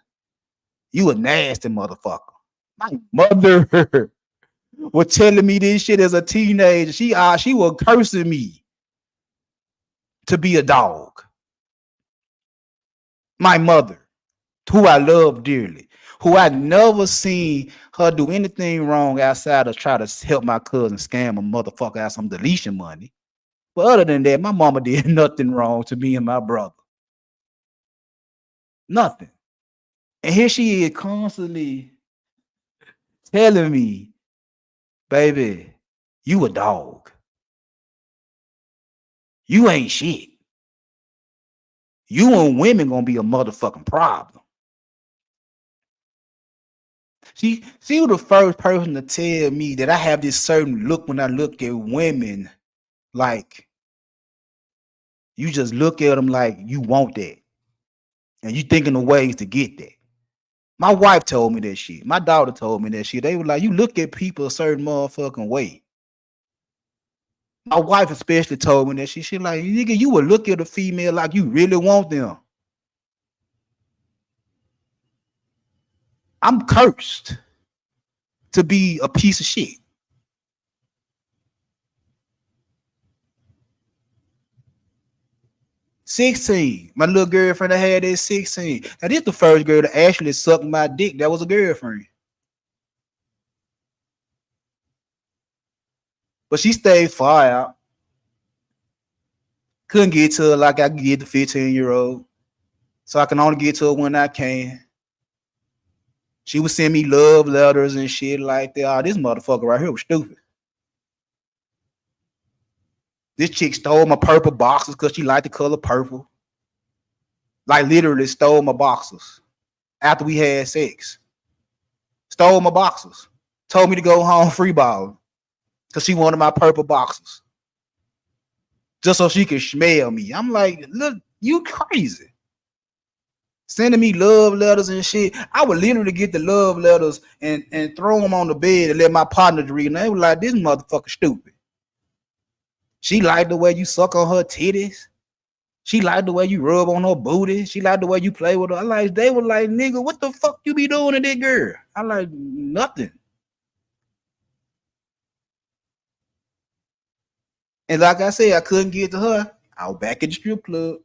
E: You a nasty motherfucker. My mother was telling me this shit as a teenager. She was cursing me to be a dog. My mother, who I love dearly, who I never seen her do anything wrong outside of try to help my cousin scam a motherfucker out some deletion money. But other than that, my mama did nothing wrong to me and my brother. Nothing. And here she is constantly telling me, baby, you a dog. You ain't shit. You and women gonna be a motherfucking problem. She was the first person to tell me that I have this certain look when I look at women, like you just look at them like you want that, and you thinking of ways to get that. My wife told me that shit. My daughter told me that shit. They were like, you look at people a certain motherfucking way. My wife especially told me that she like, nigga, you would look at a female like you really want them. I'm cursed to be a piece of shit. $16. My little girlfriend I had at 16. Now this the first girl to actually suck my dick. That was a girlfriend. But she stayed far out. Couldn't get to her like I could get the 15-year-old. So I can only get to her when I can. She would send me love letters and shit like that. Oh, this motherfucker right here was stupid. This chick stole my purple boxers because she liked the color purple. Like literally stole my boxers after we had sex. Stole my boxers. Told me to go home free balling because she wanted my purple boxers. Just so she could smell me. I'm like, look, you crazy. Sending me love letters and shit. I would literally get the love letters and throw them on the bed and let my partner read. And they were like, this motherfucker stupid. She liked the way you suck on her titties. She liked the way you rub on her booty. She liked the way you play with her. They were like, nigga, what the fuck you be doing to that girl? I like, nothing. And like I said, I couldn't get to her. I was back at the strip club.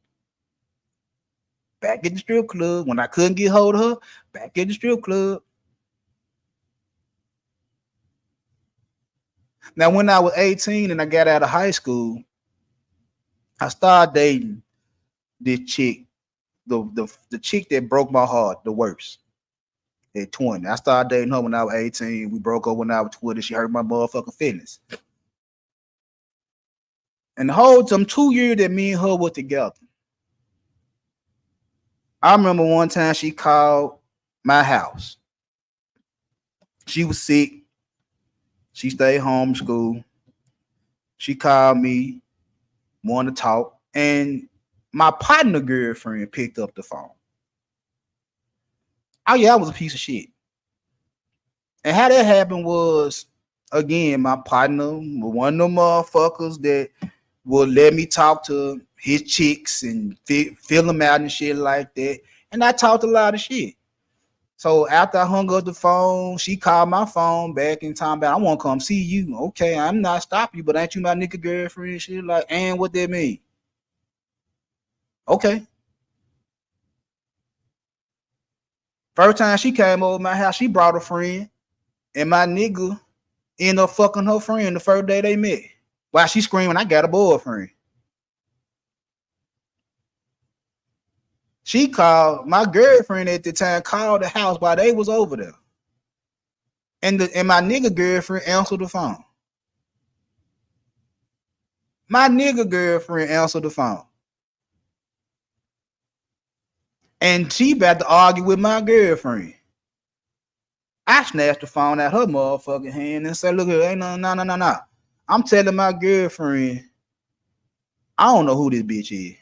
E: Back at the strip club. When I couldn't get hold of her, back at the strip club. Now, when I was 18 and I got out of high school, I started dating this chick, the chick that broke my heart the worst at 20. I started dating her when I was 18. We broke up when I was 20. She hurt my motherfucking feelings. And the whole time, 2 years that me and her were together, I remember one time she called my house. She was sick. She stayed home school. She called me, wanted to talk, and my partner girlfriend picked up the phone. Oh yeah, I was a piece of shit. And how that happened was, again, my partner was one of them motherfuckers that would let me talk to his chicks and fill them out and shit like that. And I talked a lot of shit. So after I hung up the phone, she called my phone back in time about, I want to come see you. Okay, I'm not stopping you, but ain't you my nigga girlfriend? Shit like, and what that mean? Okay. First time she came over my house, she brought a friend, and my nigga ended up fucking her friend the first day they met. While she screaming, I got a boyfriend. She called my girlfriend at the time, called the house while they was over there. And my nigga girlfriend answered the phone. My nigga girlfriend answered the phone. And she about to argue with my girlfriend. I snatched the phone out her motherfucking hand and said, look here, ain't no. I'm telling my girlfriend, I don't know who this bitch is.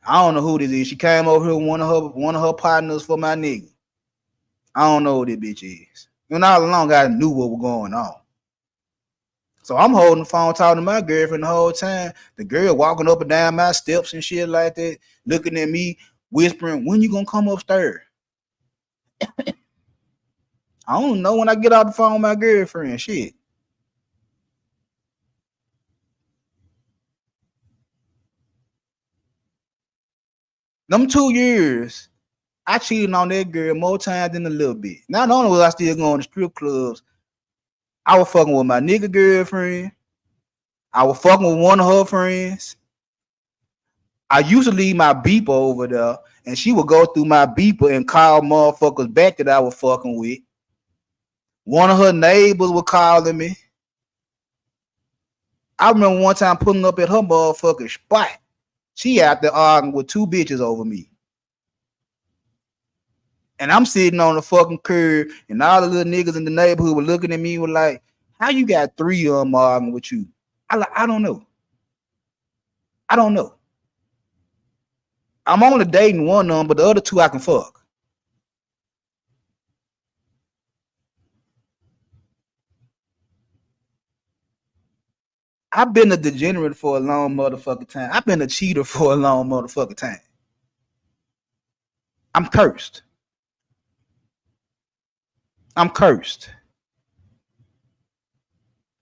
E: I don't know who this is. She came over here with one of her partners for my nigga. I don't know who this bitch is. And all along I knew what was going on. So I'm holding the phone talking to my girlfriend the whole time. The girl walking up and down my steps and shit like that, looking at me, whispering, when you gonna come upstairs? I don't know when I get off the phone with my girlfriend. Shit. Them 2 years, I cheated on that girl more times than a little bit. Not only was I still going to strip clubs, I was fucking with my nigga girlfriend. I was fucking with one of her friends. I used to leave my beeper over there, and she would go through my beeper and call motherfuckers back that I was fucking with. One of her neighbors was calling me. I remember one time pulling up at her motherfucking spot. She out there arguing with 2 bitches over me. And I'm sitting on the fucking curb, and all the little niggas in the neighborhood were looking at me with like, how you got 3 of them arguing with you? I don't know. I don't know. I'm only dating one of them, but the other 2 I can fuck. I've been a degenerate for a long motherfucking time. I've been a cheater for a long motherfucking time. I'm cursed. I'm cursed.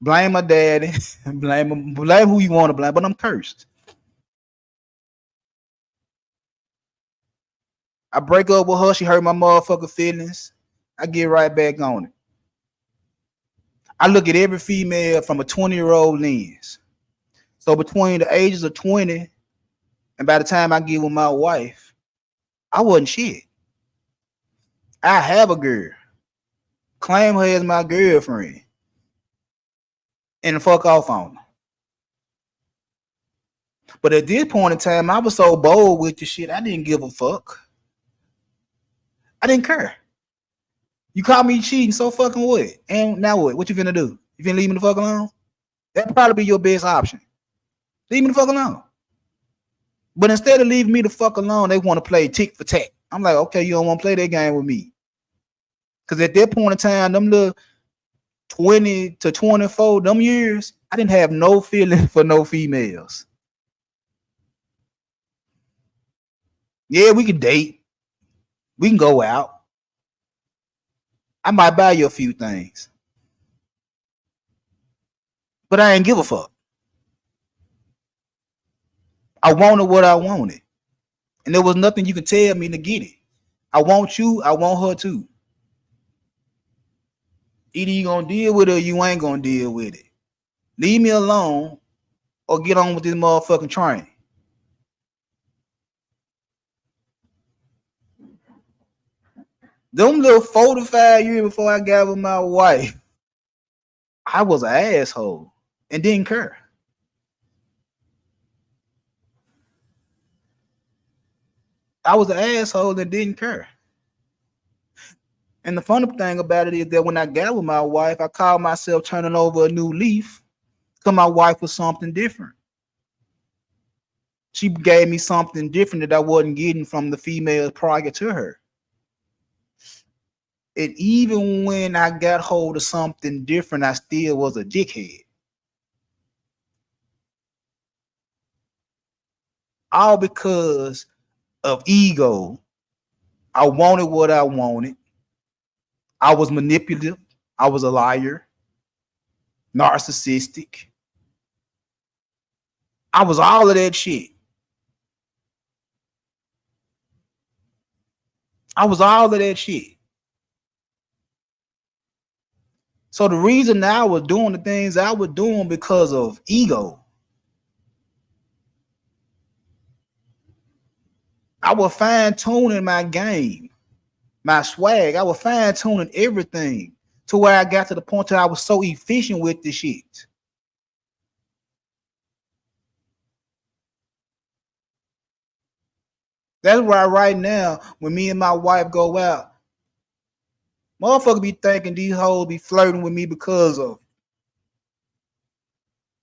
E: Blame my daddy. blame who you want to blame, but I'm cursed. I break up with her. She hurt my motherfucking feelings. I get right back on it. I look at every female from a 20-year-old lens. So between the ages of 20 and by the time I get with my wife, I wasn't shit. I have a girl. Claim her as my girlfriend. And fuck off on her. But at this point in time, I was so bold with the shit, I didn't give a fuck. I didn't care. You caught me cheating, so fucking what? And now what? What you finna do? You finna leave me the fuck alone? That'd probably be your best option. Leave me the fuck alone. But instead of leaving me the fuck alone, they want to play tick for tack. I'm like, okay, you don't want to play that game with me. Because at that point in time, them little 20 to 24, them years, I didn't have no feeling for no females. Yeah, we can date. We can go out. I might buy you a few things. But I ain't give a fuck. I wanted what I wanted. And there was nothing you could tell me to get it. I want you. I want her too. Either you gonna deal with it or you ain't gonna deal with it. Leave me alone or get on with this motherfucking train. Them little 4 to 5 years before I got with my wife, I was an asshole and didn't care. I was an asshole that didn't care. And the funny thing about it is that when I got with my wife, I called myself turning over a new leaf because my wife was something different. She gave me something different that I wasn't getting from the females prior to her. And even when I got hold of something different, I still was a dickhead. All because of ego. I wanted what I wanted. I was manipulative. I was a liar. Narcissistic. I was all of that shit. I was all of that shit. So the reason I was doing the things I was doing because of ego. I was fine-tuning my game, my swag. I was fine-tuning everything to where I got to the point where I was so efficient with the shit. That's why right now, when me and my wife go out, motherfucker be thinking these hoes be flirting with me because of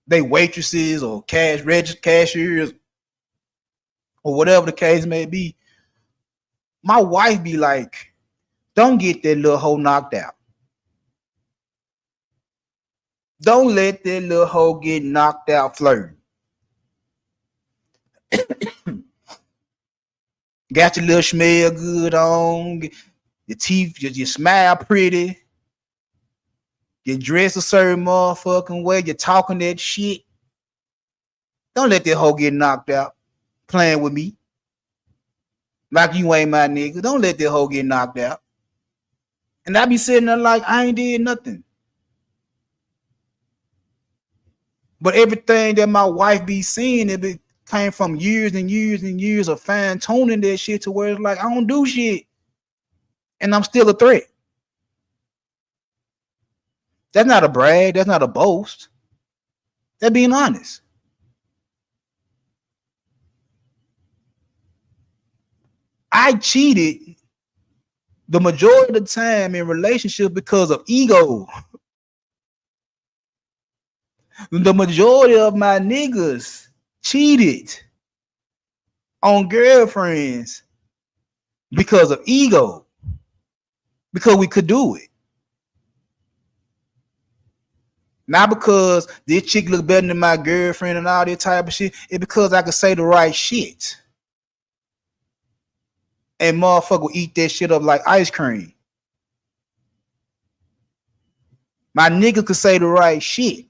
E: they waitresses or cashiers or whatever the case may be. My wife be like, don't get that little hoe knocked out. Don't let that little hoe get knocked out flirting. Got your little smell good on, your teeth, your smile pretty, you dress a certain motherfucking way, you're talking that shit. Don't let that hoe get knocked out playing with me. Like you ain't my nigga. Don't let that hoe get knocked out. And I be sitting there like I ain't did nothing. But everything that my wife be seeing, it came from years and years and years of fine-tuning that shit to where it's like, I don't do shit. And I'm still a threat. That's not a brag. That's not a boast. That's being honest. I cheated the majority of the time in relationships because of ego. The majority of my niggas cheated on girlfriends because of ego. Because we could do it. Not because this chick look better than my girlfriend and all that type of shit. It's because I can say the right shit. And motherfucker will eat that shit up like ice cream. My nigga could say the right shit.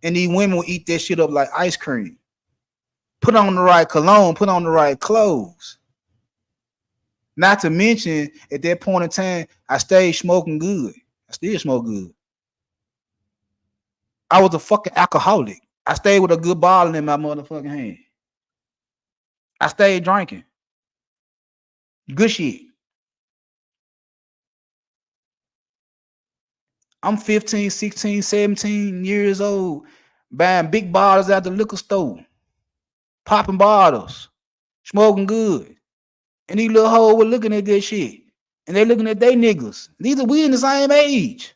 E: And these women will eat that shit up like ice cream. Put on the right cologne, put on the right clothes. Not to mention, at that point in time, I stayed smoking good. I still smoke good. I was a fucking alcoholic. I stayed with a good bottle in my motherfucking hand. I stayed drinking. Good shit. I'm 15, 16, 17 years old, buying big bottles at the liquor store, popping bottles, smoking good. And these little hoes were looking at that shit. And they looking at they niggas. We in the same age.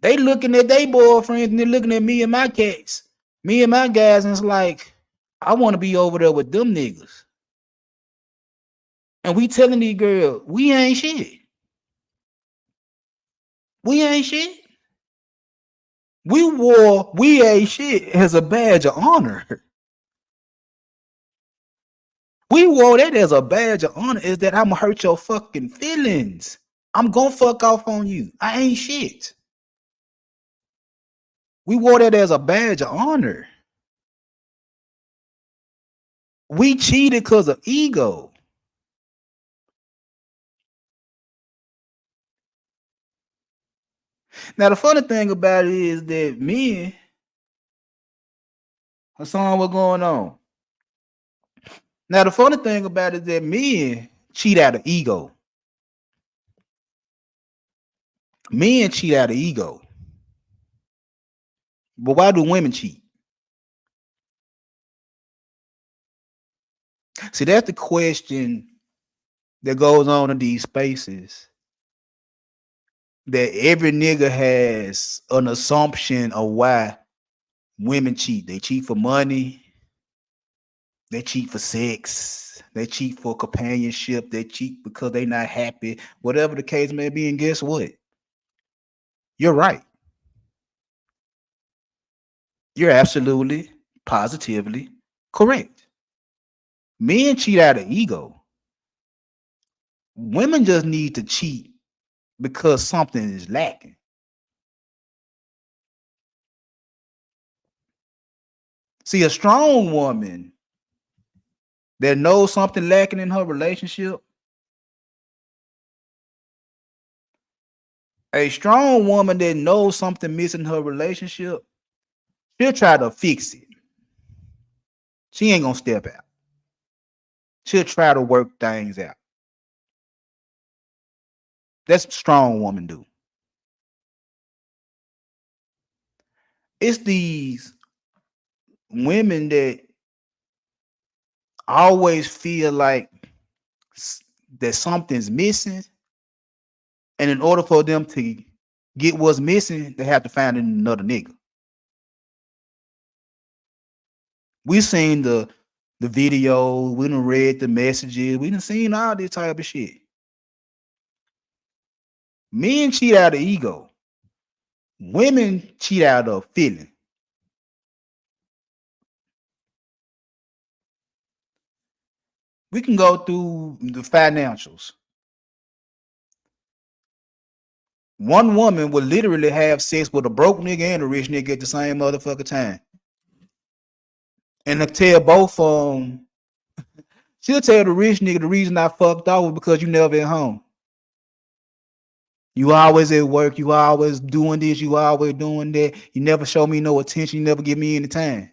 E: They looking at their boyfriends and they looking at me and my cats. Me and my guys, and it's like, I want to be over there with them niggas. And we telling these girls, we ain't shit. We ain't shit. We wore we ain't shit as a badge of honor. We wore that as a badge of honor, is that I'm gonna hurt your fucking feelings. I'm gonna fuck off on you. I ain't shit. We wore that as a badge of honor. We cheated because of ego. Now, the funny thing about it is that men, Hassan, what's going on? Now, the funny thing about it is that men cheat out of ego. Men cheat out of ego. But why do women cheat? See, that's the question that goes on in these spaces. That every nigga has an assumption of why women cheat. They cheat for money. They cheat for sex. They cheat for companionship. They cheat because they're not happy. Whatever the case may be. And guess what? You're right. You're absolutely, positively correct. Men cheat out of ego. Women just need to cheat because something is lacking. See, a strong woman that knows something lacking in her relationship, a strong woman that knows something missing in her relationship, she'll try to fix it. She ain't gonna step out. She'll try to work things out. That's what strong woman do. It's these women that always feel like that something's missing, and in order for them to get what's missing, they have to find another nigga. We seen the video, we done read the messages, we done seen all this type of shit. Men cheat out of ego. Women cheat out of feeling. We can go through the financials. One woman would literally have sex with a broke nigga and a rich nigga at the same motherfucking time. And to tell both of them, she'll tell the rich nigga the reason I fucked off was because you never at home. You always at work. You always doing this. You always doing that. You never show me no attention. You never give me any time.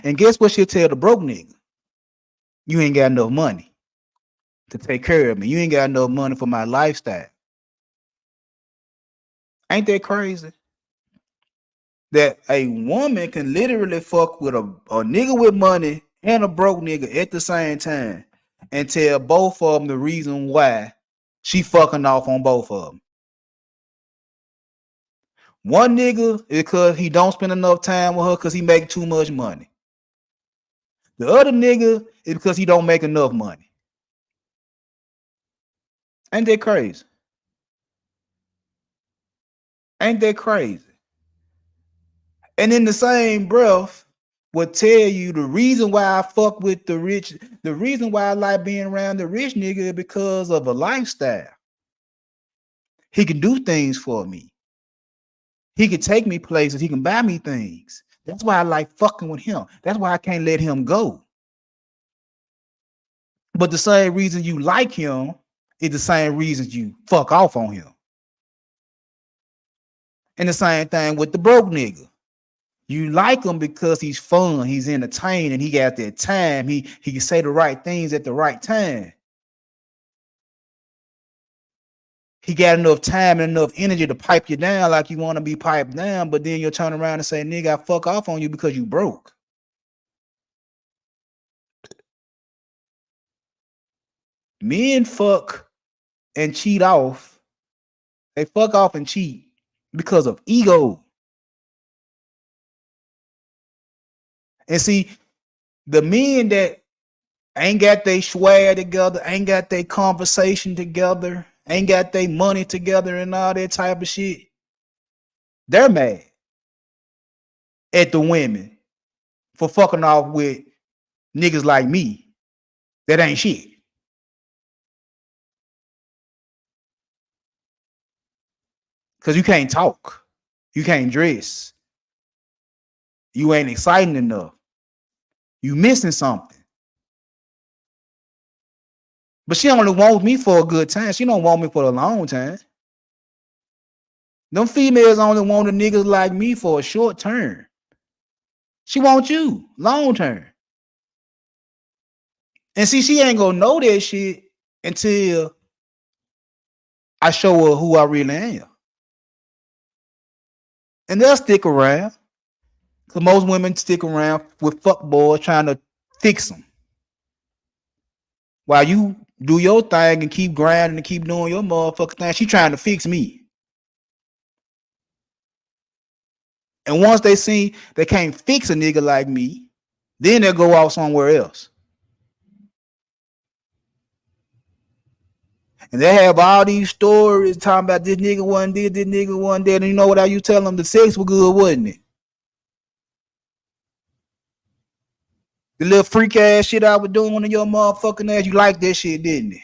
E: And guess what she'll tell the broke nigga? You ain't got enough money to take care of me. You ain't got enough money for my lifestyle. Ain't that crazy? That a woman can literally fuck with a nigga with money and a broke nigga at the same time and tell both of them the reason why she fucking off on both of them. One nigga because he don't spend enough time with her because he make too much money. The other nigga is because he don't make enough money. Ain't that crazy? Ain't that crazy? And in the same breath, would tell you the reason why I fuck with the rich, the reason why I like being around the rich nigga is because of a lifestyle. He can do things for me. He can take me places. He can buy me things. That's why I like fucking with him. That's why I can't let him go. But the same reason you like him is the same reason you fuck off on him. And the same thing with the broke nigga. You like him because he's fun, he's entertaining, he got that time, he can say the right things at the right time. He got enough time and enough energy to pipe you down like you want to be piped down, but then you'll turn around and say, nigga, I fuck off on you because you broke. Men fuck and cheat off. They fuck off and cheat because of ego. And see, the men that ain't got their swag together, ain't got their conversation together, ain't got their money together and all that type of shit, they're mad at the women for fucking off with niggas like me that ain't shit. Because you can't talk. You can't dress. You ain't exciting enough. You missing something. But she only wants me for a good time. She don't want me for a long time. Them females only want the niggas like me for a short term. She wants you long term. And see, she ain't gonna know that shit until I show her who I really am. And they'll stick around. Because most women stick around with fuck boys trying to fix them. While you do your thing and keep grinding and keep doing your motherfucking thing, she trying to fix me. And once they see they can't fix a nigga like me, then they'll go off somewhere else. And they have all these stories talking about this nigga one did, this nigga one did. And you know what I you tell them? The sex was good, wasn't it? The little freak ass shit I was doing in your motherfucking ass, you like that shit, didn't it?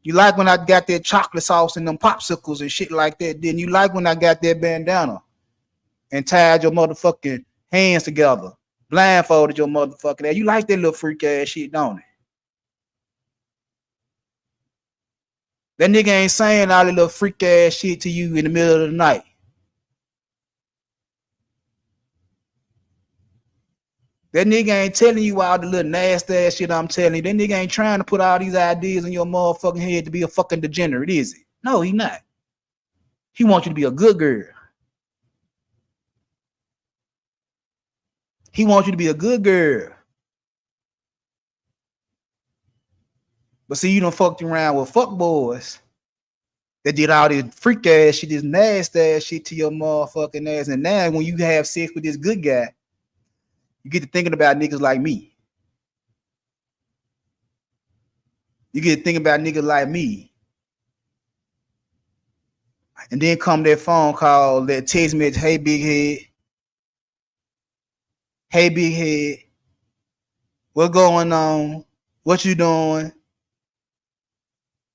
E: You like when I got that chocolate sauce and them popsicles and shit like that, didn't you? Like when I got that bandana and tied your motherfucking hands together, blindfolded your motherfucking ass. You like that little freak ass shit, don't it? That nigga ain't saying all that little freak ass shit to you in the middle of the night. That nigga ain't telling you all the little nasty ass shit I'm telling you. That nigga ain't trying to put all these ideas in your motherfucking head to be a fucking degenerate, is he? No, he not. He wants you to be a good girl. He wants you to be a good girl. But see, you done fucked around with fuck boys that did all this freak ass shit, this nasty ass shit to your motherfucking ass. And now when you have sex with this good guy, you get to thinking about niggas like me. You get to thinking about niggas like me. And then come that phone call, that text message, hey, big head. Hey, big head. What going on? What you doing?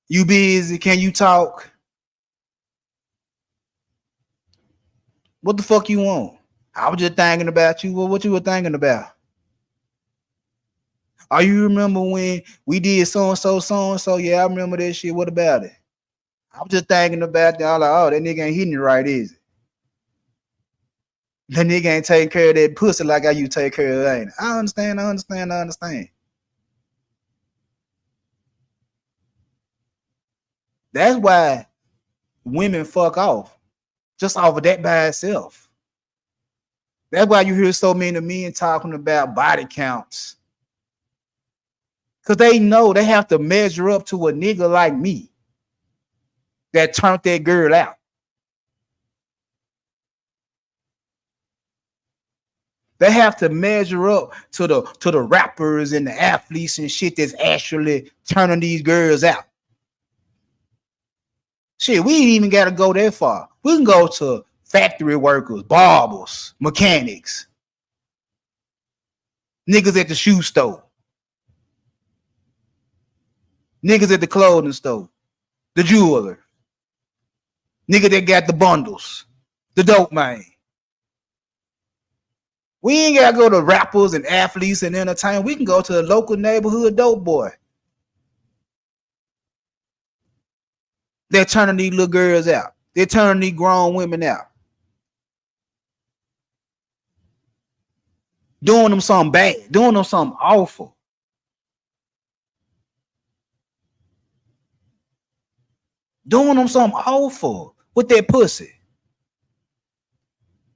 E: You busy? Can you talk? What the fuck you want? I was just thinking about you. Well, what you were thinking about? Oh, you remember when we did so and so? Yeah, I remember that shit. What about it? I was just thinking about that. I was like, oh, that nigga ain't hitting it right, is it? That nigga ain't taking care of that pussy like I used to take care of it, ain't it? I understand. That's why women fuck off. Just off of that by itself. That's why you hear so many men talking about body counts. Because they know they have to measure up to a nigga like me that turned that girl out. They have to measure up to the rappers and the athletes and shit that's actually turning these girls out. Shit, we ain't even got to go that far. We can go to factory workers, barbers, mechanics, niggas at the shoe store, niggas at the clothing store, the jeweler, nigga that got the bundles, the dope man. We ain't got to go to rappers and athletes and entertainment. We can go to the local neighborhood dope boy. They're turning these little girls out. They're turning these grown women out. Doing them something bad. Doing them something awful. Doing them something awful with their pussy.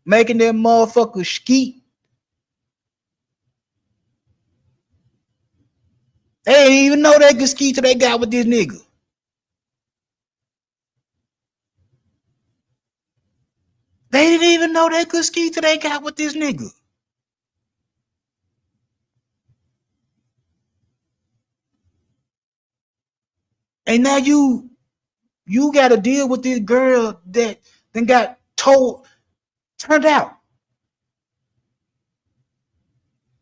E: Making them motherfuckers skeet. They didn't even know they could skeet till they got with this nigga. They didn't even know they could ski till they got with this nigga. And now you got to deal with this girl that then got turned out.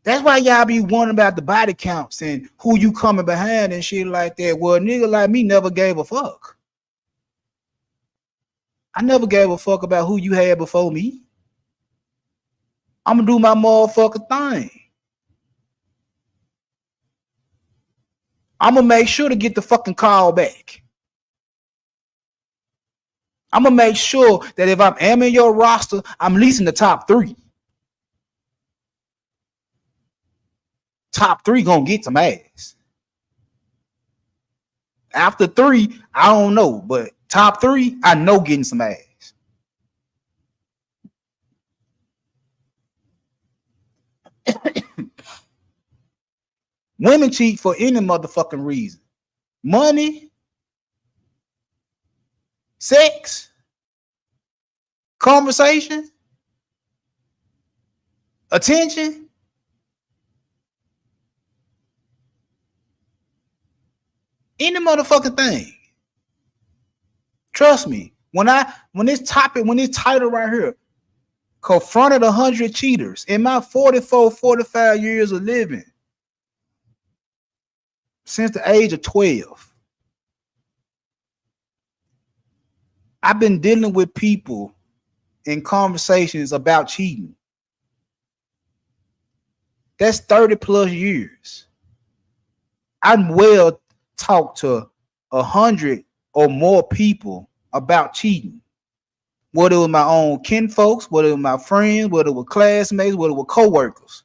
E: That's why y'all be wondering about the body counts and who you coming behind and shit like that. Well, a nigga like me never gave a fuck. I never gave a fuck about who you had before me. I'm gonna do my motherfucking thing. I'm gonna make sure to get the fucking call back. I'm gonna make sure that if I am in your roster, I'm at least in the top 3. Top 3 gonna get some ass. After 3, I don't know, but top 3, I know getting some ass. Women cheat for any motherfucking reason. Money, sex, conversation, attention. Any motherfucking thing. Trust me. When this title right here, confronted 100 cheaters in my 45 years of living, since the age of 12, I've been dealing with people in conversations about cheating. That's 30 plus years. I'm well talked to 100 or more people about cheating. Whether it was my own kinfolks, whether it was my friends, whether it was classmates, whether it was co-workers.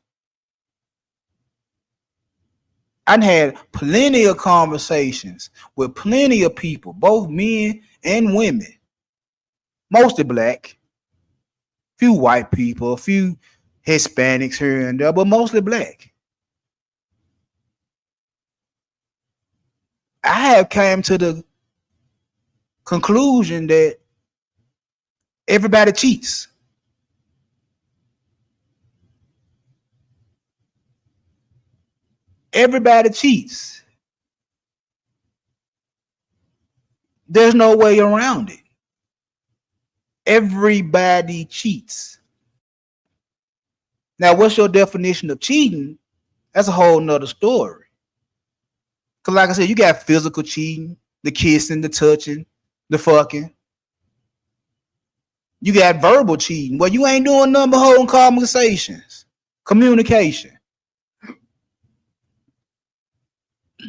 E: I had plenty of conversations with plenty of people, both men and women, mostly black, few white people, a few Hispanics here and there, but mostly black. I have came to the conclusion that everybody cheats. Everybody cheats. There's no way around it. Everybody cheats. Now, what's your definition of cheating? That's a whole nother story. Because like I said, you got physical cheating, the kissing, the touching, the fucking. You got verbal cheating. Well, you ain't doing nothing but holding conversations, communication.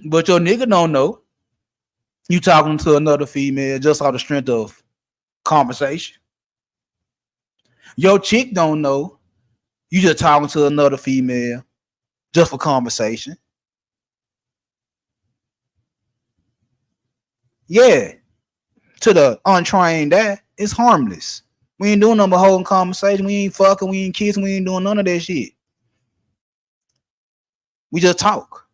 E: But your nigga don't know. You talking to another female just off the strength of conversation. Your chick don't know. You just talking to another female just for conversation. Yeah. To the untrained eye, it's harmless. We ain't doing nothing but holding conversation. We ain't fucking, we ain't kissing, we ain't doing none of that shit. We just talk.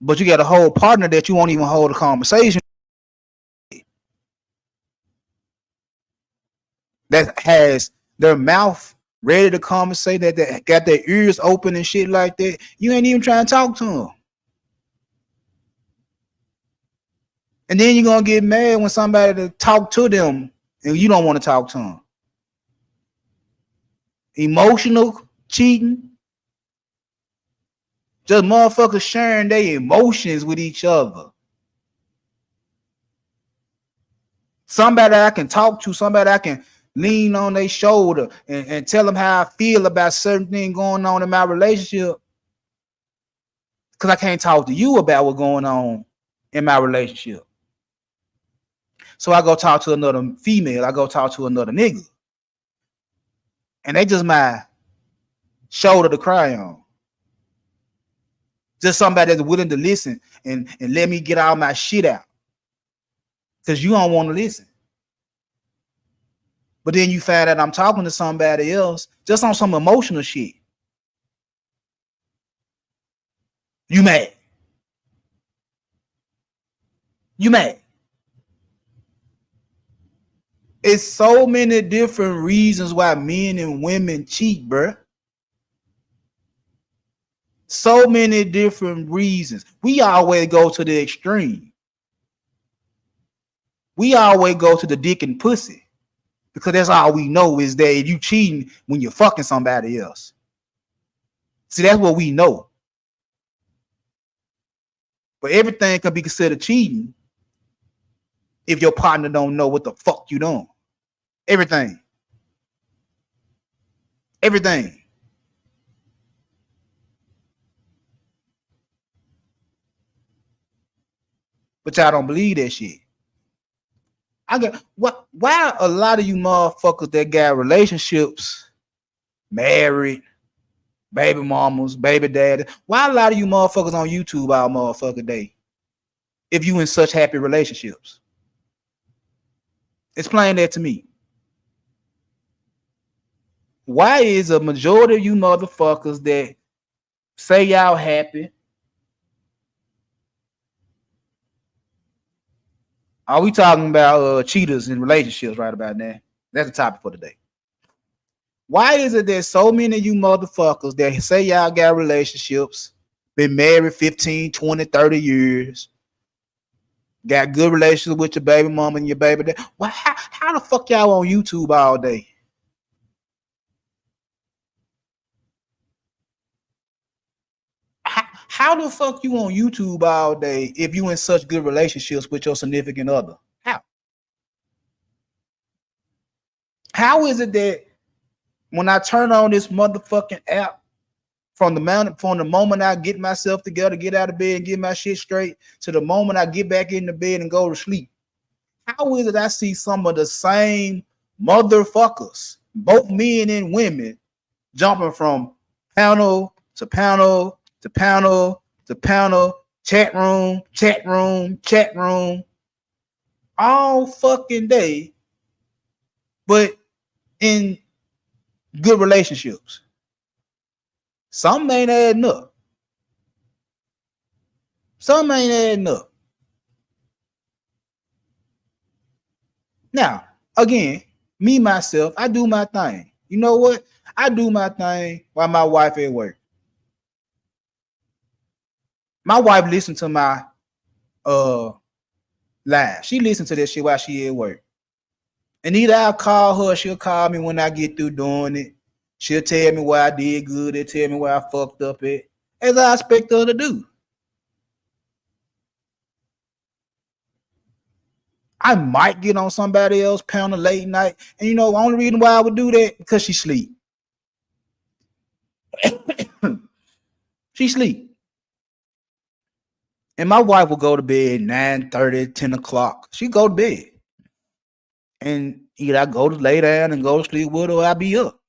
E: But you got a whole partner that you won't even hold a conversation that has their mouth ready to conversate, that got their ears open and shit like that. You ain't even trying to talk to them. And then you're gonna get mad when somebody to talk to them and you don't want to talk to them. Emotional cheating, just motherfuckers sharing their emotions with each other. Somebody I can talk to, somebody I can lean on their shoulder and tell them how I feel about certain thing going on in my relationship. Because I can't talk to you about what's going on in my relationship. So I go talk to another female, I go talk to another nigga. And they just my shoulder to cry on. Just somebody that's willing to listen and let me get all my shit out. Because you don't want to listen. But then you find out I'm talking to somebody else just on some emotional shit. You mad. You mad. It's so many different reasons why men and women cheat, bruh. So many different reasons. We always go to the extreme. We always go to the dick and pussy. Because that's all we know is that you cheating when you're fucking somebody else. See, that's what we know. But everything can be considered cheating if your partner don't know what the fuck you doing. Everything. Everything. But y'all don't believe that shit. I got what? Why a lot of you motherfuckers that got relationships, married, baby mamas, baby daddy? Why a lot of you motherfuckers on YouTube all motherfucking day? If you in such happy relationships, explain that to me. Why is a majority of you motherfuckers that say y'all happy? Are we talking about cheaters in relationships right about now? That's the topic for today. Why is it that so many of you motherfuckers that say y'all got relationships, been married 15, 20, 30 years, got good relations with your baby mama and your baby dad? Why, how the fuck y'all on YouTube all day? How the fuck you on YouTube all day if you in such good relationships with your significant other? How? How is it that when I turn on this motherfucking app, from the moment I get myself together, get out of bed and get my shit straight, to the moment I get back in the bed and go to sleep, how is it I see some of the same motherfuckers, both men and women, jumping from panel to panel to panel to panel, chat room, chat room, chat room, all fucking day, but in good relationships? Some ain't adding up. Some ain't adding up. Now, again, me, myself, I do my thing. You know what? I do my thing while my wife at work. My wife listens to my live. She listens to that shit while she at work. And either I'll call her, she'll call me when I get through doing it. She'll tell me where I did good. She'll tell me where I fucked up at, as I expect her to do. I might get on somebody else pound a late night. And you know, the only reason why I would do that, because she sleep. She sleep. And my wife will go to bed 9:30, 10 o'clock. She go to bed. And either I go to lay down and go to sleep with her, or I be up.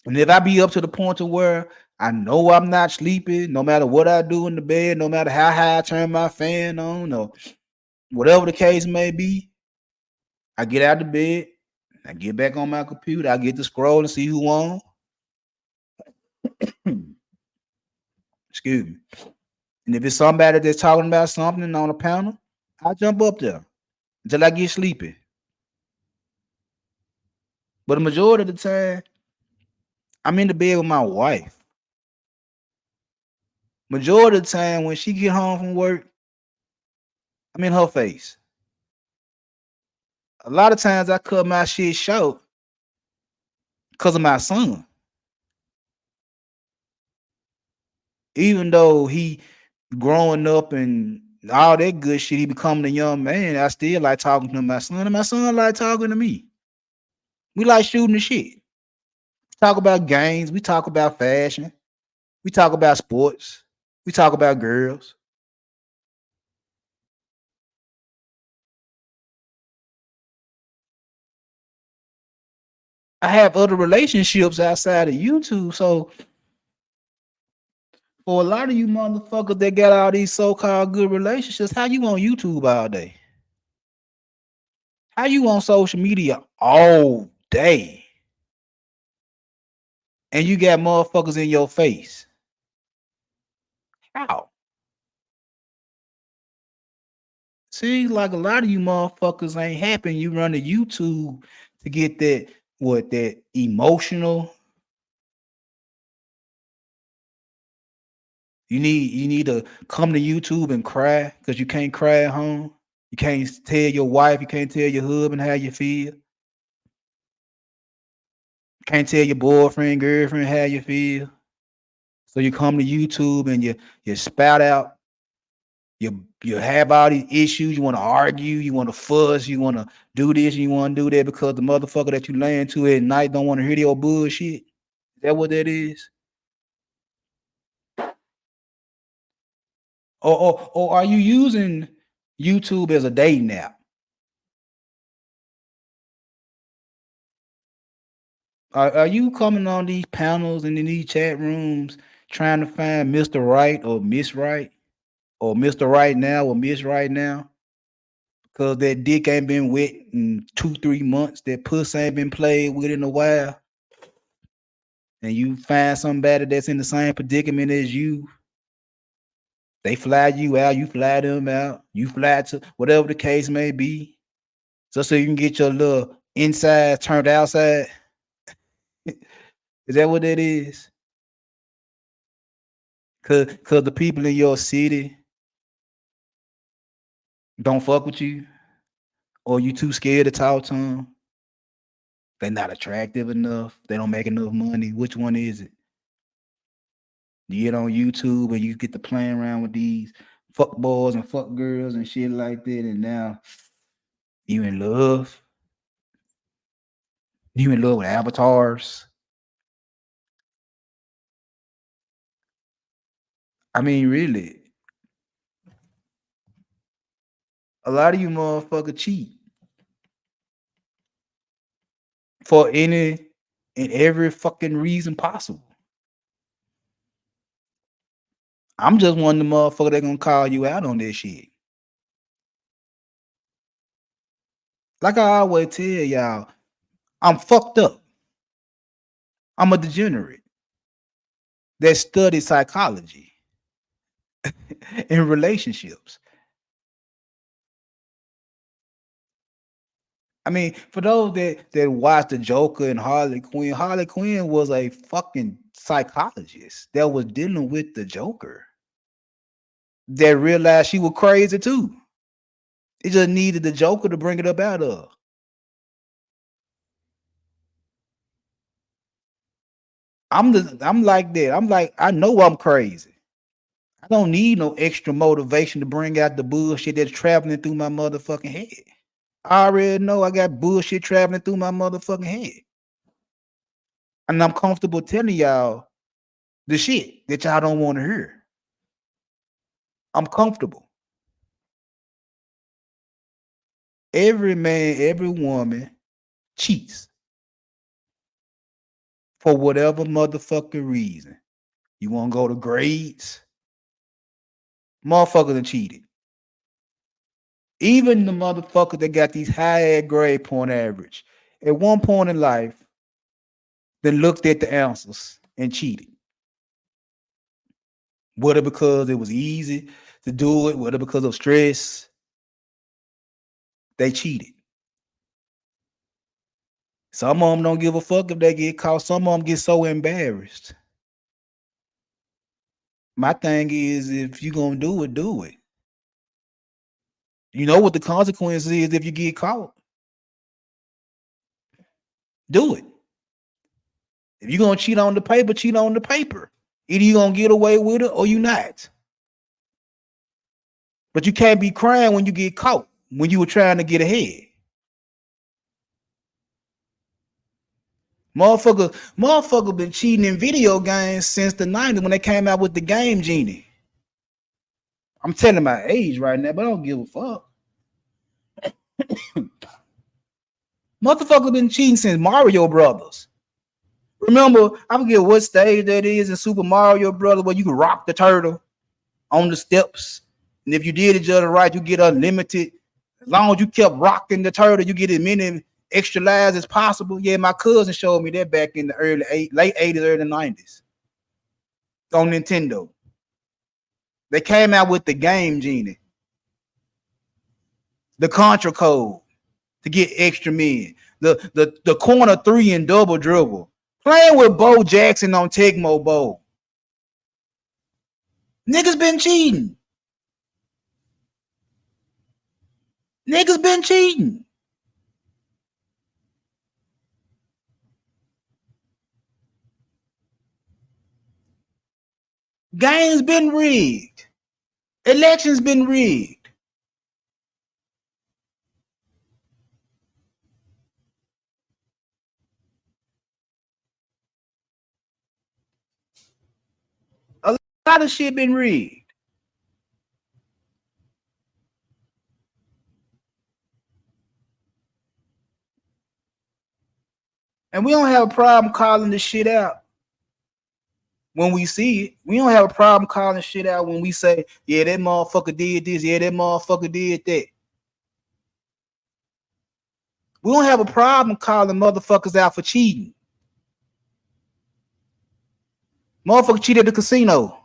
E: And if I be up to the point to where I know I'm not sleeping, no matter what I do in the bed, no matter how high I turn my fan on, or whatever the case may be, I get out of bed, I get back on my computer, I get to scroll and see who on. Excuse me. And if it's somebody that's talking about something on a panel, I jump up there until I get sleepy. But the majority of the time, I'm in the bed with my wife. Majority of the time, when she get home from work, I mean her face. A lot of times I cut my shit short because of my son. Even though he growing up and all that good shit, he becoming a young man. I still like talking to my son, and my son like talking to me. We like shooting the shit. Talk about games. We talk about fashion. We talk about sports. We talk about girls. I have other relationships outside of YouTube. So for a lot of you motherfuckers that got all these so-called good relationships, how you on YouTube all day? How you on social media all day? And you got motherfuckers in your face. How? See, like a lot of you motherfuckers ain't happy. You run to YouTube to get that emotional. You need to come to YouTube and cry because you can't cry at home. You can't tell your wife, you can't tell your husband how you feel. You can't tell your boyfriend, girlfriend how you feel. So you come to YouTube and you spout out. You have all these issues. You want to argue. You want to fuss. You want to do this. And you want to do that because the motherfucker that you laying to at night don't want to hear your bullshit. Is that what that is? Or are you using YouTube as a dating app? Are you coming on these panels and in these chat rooms trying to find Mr. Right or Miss Right or Mr. Right now or Miss Right now? Because that dick ain't been wet in 2-3 months. That puss ain't been played with in a while. And you find somebody that's in the same predicament as you. They fly you out, you fly them out, you fly to whatever the case may be. Just so you can get your little inside turned outside. Is that what that is? Cause the people in your city don't fuck with you, or you too scared to talk to them. They're not attractive enough. They don't make enough money. Which one is it? You get on YouTube and you get to playing around with these fuck boys and fuck girls and shit like that, and now you in love. You in love with avatars. I mean, really, a lot of you motherfuckers cheat for any and every fucking reason possible. I'm just one of the motherfuckers that gonna call you out on this shit. Like I always tell y'all, I'm fucked up. I'm a degenerate that studies psychology in relationships. I mean, for those that watched the Joker and Harley Quinn was a fucking psychologist that was dealing with the Joker. That realized she was crazy too. It just needed the Joker to bring it up out of. I'm like that. I'm like, I know I'm crazy. I don't need no extra motivation to bring out the bullshit that's traveling through my motherfucking head. I already know I got bullshit traveling through my motherfucking head. And I'm comfortable telling y'all the shit that y'all don't want to hear. I'm comfortable. Every man, every woman cheats for whatever motherfucking reason. You want to go to grades? Motherfuckers have cheated. Even the motherfuckers that got these high grade point average, at one point in life, they looked at the answers and cheated. Whether because it was easy to do it, whether because of stress, they cheated. Some of them don't give a fuck if they get caught. Some of them get so embarrassed. My thing is, if you gonna do it, do it. You know what the consequence is if you get caught. Do it. If you're gonna cheat on the paper, cheat on the paper. Either you're gonna get away with it or you not. But you can't be crying when you get caught, when you were trying to get ahead. Motherfucker been cheating in video games since the 90s when they came out with the Game Genie. I'm telling my age right now, but I don't give a fuck. Motherfucker been cheating since Mario Brothers. Remember, I forget what stage that is in Super Mario Brothers where you can rock the turtle on the steps. And if you did it just right, you get unlimited. As long as you kept rocking the turtle, you get as many extra lives as possible. Yeah, my cousin showed me that back in the late 80s, early 90s on Nintendo. They came out with the Game Genie, the Contra Code to get extra men, the corner 3 and double dribble, playing with Bo Jackson on Tecmo Bowl. Niggas been cheating. Niggas been cheating. Games been rigged. Elections been rigged. A lot of shit been rigged. And we don't have a problem calling this shit out when we see it. We don't have a problem calling shit out when we say, yeah, that motherfucker did this. Yeah, that motherfucker did that. We don't have a problem calling motherfuckers out for cheating. Motherfucker cheated at the casino.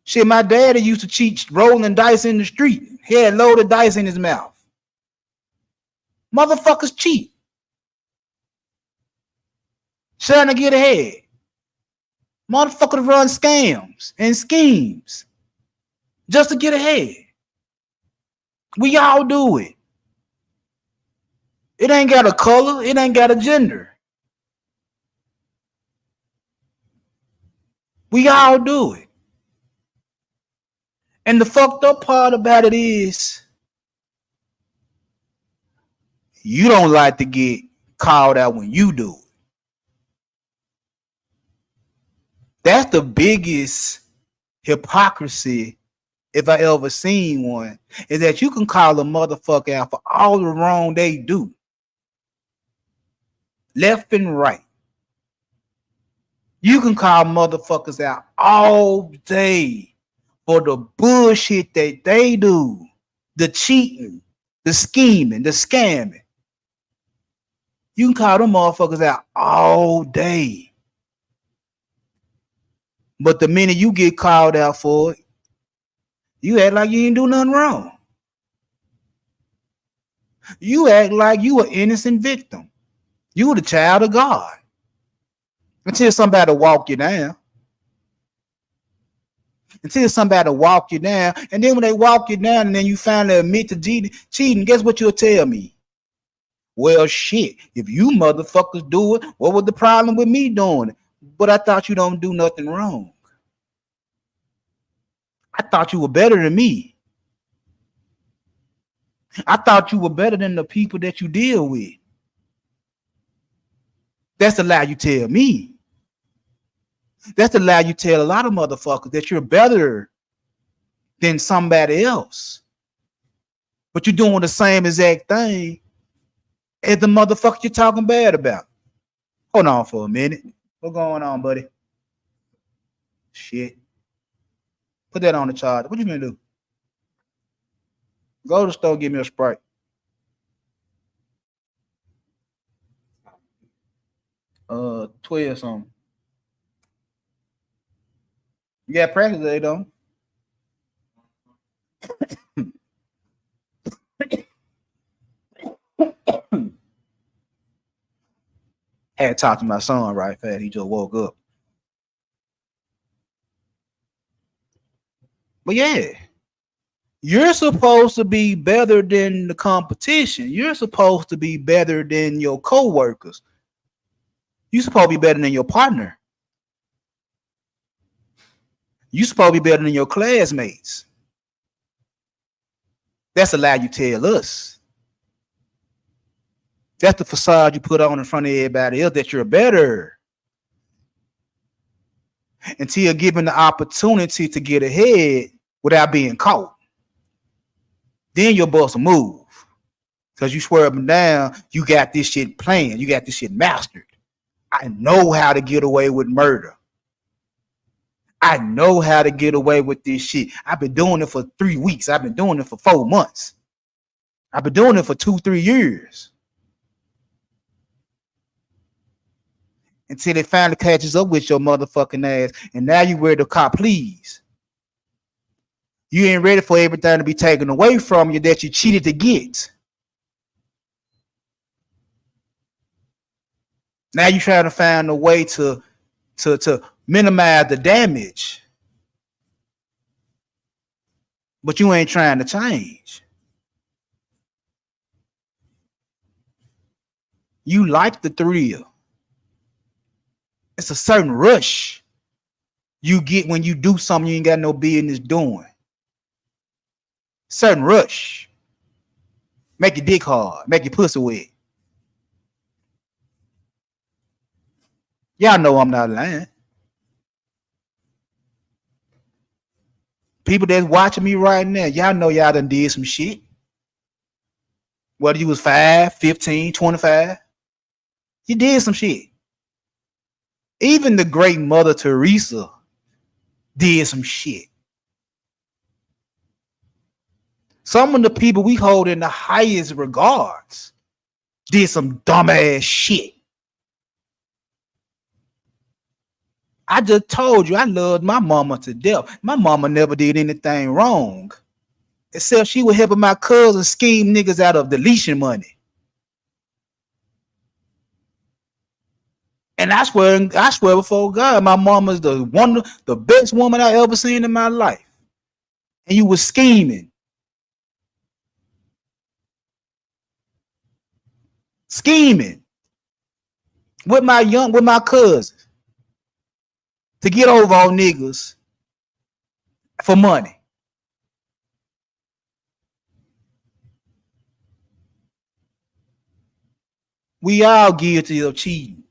E: Shit, my daddy used to cheat rolling dice in the street. He had loaded dice in his mouth. Motherfuckers cheat. Trying to get ahead. Motherfuckers run scams and schemes just to get ahead. We all do it. It ain't got a color. It ain't got a gender. We all do it. And the fucked up part about it is you don't like to get called out when you do it. That's the biggest hypocrisy, if I ever seen one, is that you can call a motherfucker out for all the wrong they do. Left and right. You can call motherfuckers out all day for the bullshit that they do. The cheating, the scheming, the scamming. You can call them motherfuckers out all day. But the minute you get called out for it, you act like you ain't do nothing wrong. You act like you an innocent victim. You were the child of God. Until somebody walk you down. Until somebody walk you down. And then when they walk you down and then you finally admit to cheating, guess what you'll tell me? Well, shit, if you motherfuckers do it, what was the problem with me doing it? But I thought you don't do nothing wrong. I thought you were better than me. I thought you were better than the people that you deal with. That's the lie you tell me. That's the lie you tell a lot of motherfuckers, that you're better than somebody else. But you're doing the same exact thing as the motherfucker you're talking bad about. Hold on for a minute. What's going on, buddy? Shit. Put that on the charger. What you gonna do? Go to the store, give me a Sprite. Uh, 12 something. You got practice today, don't Had to talk to my son right fast. He just woke up. But yeah, you're supposed to be better than the competition. You're supposed to be better than your coworkers. You're supposed to be better than your partner. You're supposed to be better than your classmates. That's a lie you tell us. That's the facade you put on in front of everybody else that you're better. Until you're given the opportunity to get ahead without being caught. Then you'll bust a move. Because you swear up and down, you got this shit planned. You got this shit mastered. I know how to get away with murder. I know how to get away with this shit. I've been doing it for 3 weeks. I've been doing it for 4 months. I've been doing it for 2-3 years. Until it finally catches up with your motherfucking ass. And now you ready to cop please. You ain't ready for everything to be taken away from you that you cheated to get. Now you're trying to find a way to minimize the damage. But you ain't trying to change. You like the thrill. It's a certain rush you get when you do something you ain't got no business doing. Certain rush. Make your dick hard. Make your pussy wet. Y'all know I'm not lying. People that's watching me right now, y'all know y'all done did some shit. Whether you was 5, 15, 25. You did some shit. Even the great Mother Teresa did some shit. Some of the people we hold in the highest regards did some dumbass shit. I just told you I loved my mama to death. My mama never did anything wrong. Except she was helping my cousin scheme niggas out of deletion money. And I swear before God, my mama's the best woman I ever seen in my life. And you was scheming. Scheming with my cousin to get over on niggas for money. We all guilty of cheating.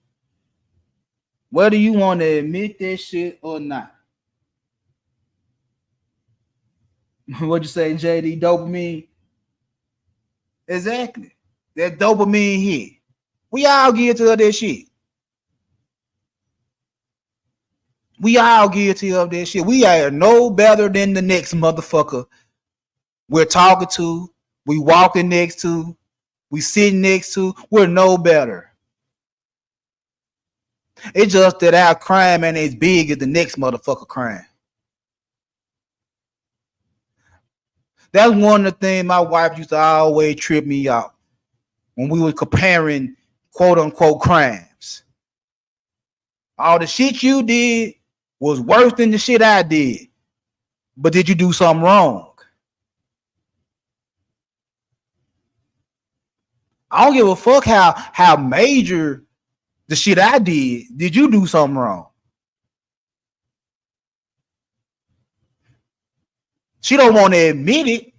E: Whether you want to admit that shit or not. What'd you say, JD? Dopamine? Exactly. That dopamine hit. We all guilty of that shit. We all guilty of that shit. We are no better than the next motherfucker we're talking to, we walking next to, we sitting next to. We're no better. It's just that our crime ain't as big as the next motherfucker crime. That's one of the things my wife used to always trip me out when we were comparing quote unquote crimes. All the shit you did was worse than the shit I did. But did you do something wrong? I don't give a fuck how major the shit I did. Did you do something wrong? She don't want to admit it,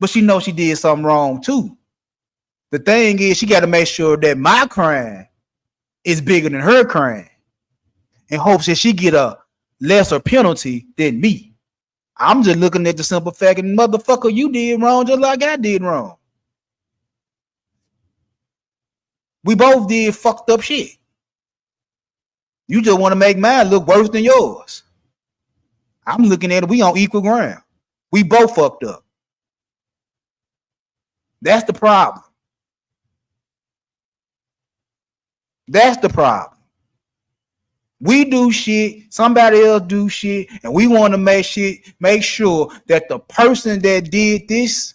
E: but she knows she did something wrong too. The thing is, she got to make sure that my crime is bigger than her crime in hopes that she get a lesser penalty than me. I'm just looking at the simple fact that motherfucker, you did wrong just like I did wrong. We both did fucked up shit. You just want to make mine look worse than yours. I'm looking at it, we on equal ground. We both fucked up. That's the problem. That's the problem. We do shit, somebody else do shit, and we want to make sure that the person that did this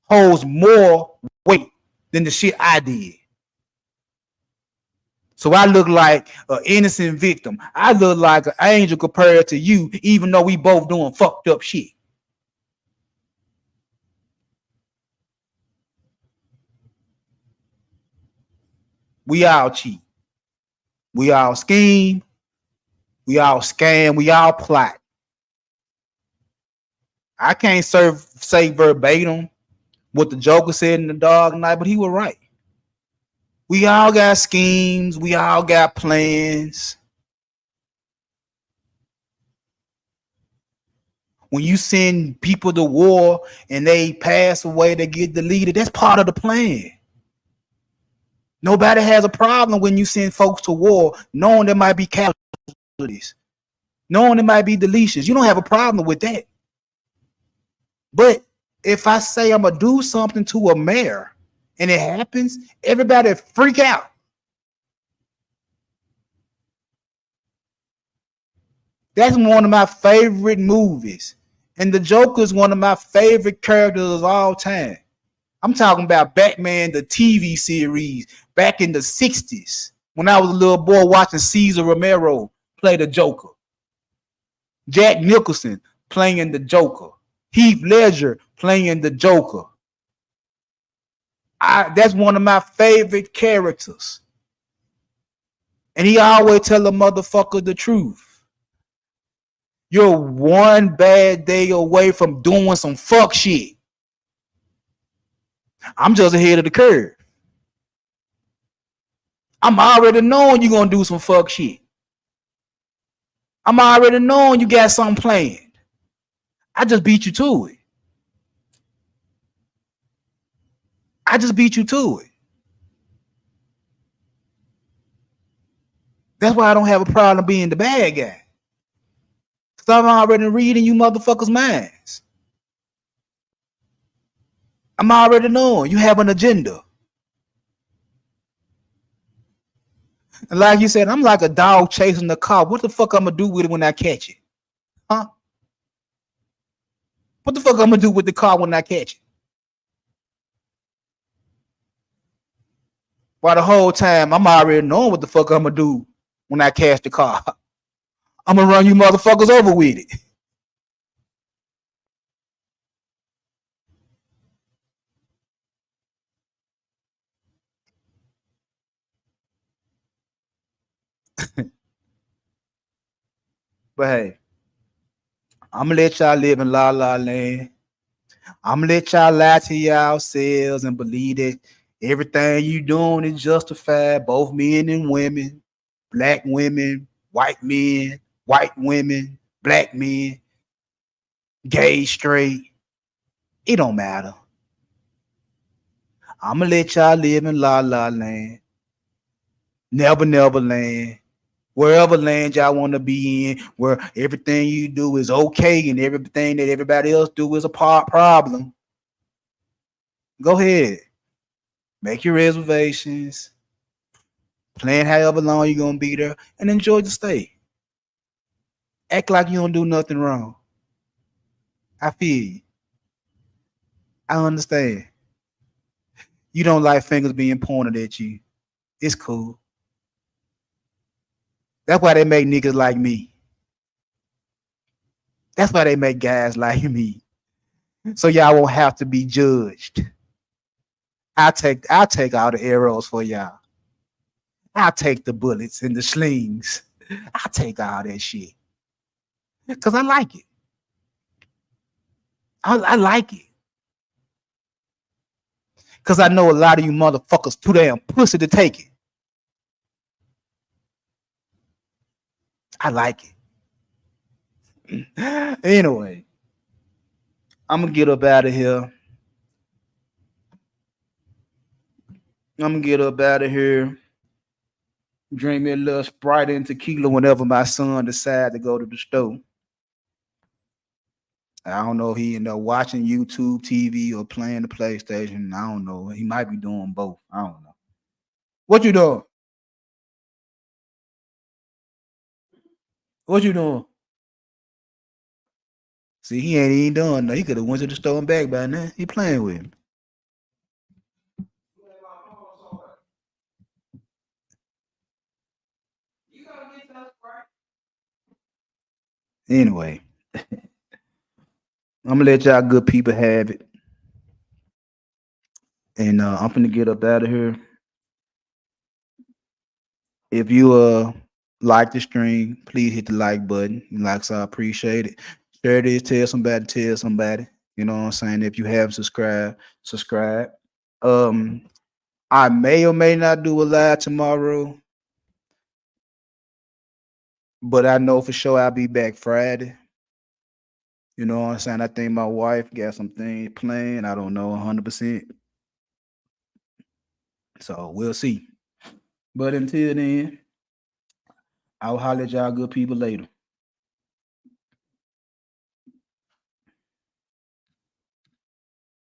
E: holds more weight than the shit I did. So I look like an innocent victim. I look like an angel compared to you, even though we both doing fucked up shit. We all cheat. We all scheme. We all scam. We all plot. I can't say verbatim what the Joker said in The Dark Knight, but he was right. We all got schemes. We all got plans. When you send people to war and they pass away, they get deleted, that's part of the plan. Nobody has a problem when you send folks to war knowing there might be casualties, knowing there might be deletions. You don't have a problem with that. But if I say I'm going to do something to a mayor and it happens, everybody freak out. That's one of my favorite movies. And the Joker is one of my favorite characters of all time. I'm talking about Batman, the TV series, back in the 60s, when I was a little boy watching Cesar Romero play the Joker. Jack Nicholson playing the Joker. Heath Ledger playing the Joker. That's one of my favorite characters. And he always tell a motherfucker the truth. You're one bad day away from doing some fuck shit. I'm just ahead of the curve. I'm already knowing you're going to do some fuck shit. I'm already knowing you got something planned. I just beat you to it. That's why I don't have a problem being the bad guy. Because I'm already reading you motherfuckers' minds. I'm already knowing you have an agenda. And like you said, I'm like a dog chasing the car. What the fuck I'm going to do with it when I catch it? Huh? What the fuck I'm going to do with the car when I catch it? While the whole time, I'm already knowing what the fuck I'm going to do when I catch the car. I'm going to run you motherfuckers over with it. But hey, I'm going to let y'all live in La La Land. I'm going to let y'all lie to yourselves and believe that everything you doing is justified, both men and women, black women, white men, white women, black men, gay, straight. It don't matter. I'm going to let y'all live in La La Land, Never Never Land, wherever land y'all want to be in, where everything you do is okay and everything that everybody else do is a problem. Go ahead. Make your reservations. Plan however long you're going to be there and enjoy the stay. Act like you don't do nothing wrong. I feel you. I understand. You don't like fingers being pointed at you. It's cool. That's why they make niggas like me. That's why they make guys like me. So y'all won't have to be judged. I'll take all the arrows for y'all. I'll take the bullets and the slings. I'll take all that shit. Because I like it. I like it. Because I know a lot of you motherfuckers too damn pussy to take it. I like it. Anyway, I'm going to get up out of here. Drink me a little Sprite and tequila whenever my son decides to go to the store. I don't know if he end up watching YouTube TV or playing the PlayStation. I don't know. He might be doing both. I don't know. What you doing? What you doing? See, he ain't even done. No, he could have went to the store and back by now. He playing with him. Anyway, I'm gonna let y'all good people have it. And I'm gonna get up out of here. If you like the stream, please hit the like button. Likes, I appreciate it. Share this, tell somebody. You know what I'm saying? If you haven't subscribed, subscribe. Um, I may or may not do a live tomorrow, but I know for sure I'll be back Friday. You know what I'm saying? I think my wife got some things planned. I don't know 100%. So we'll see. But until then, I'll holler at y'all good people later.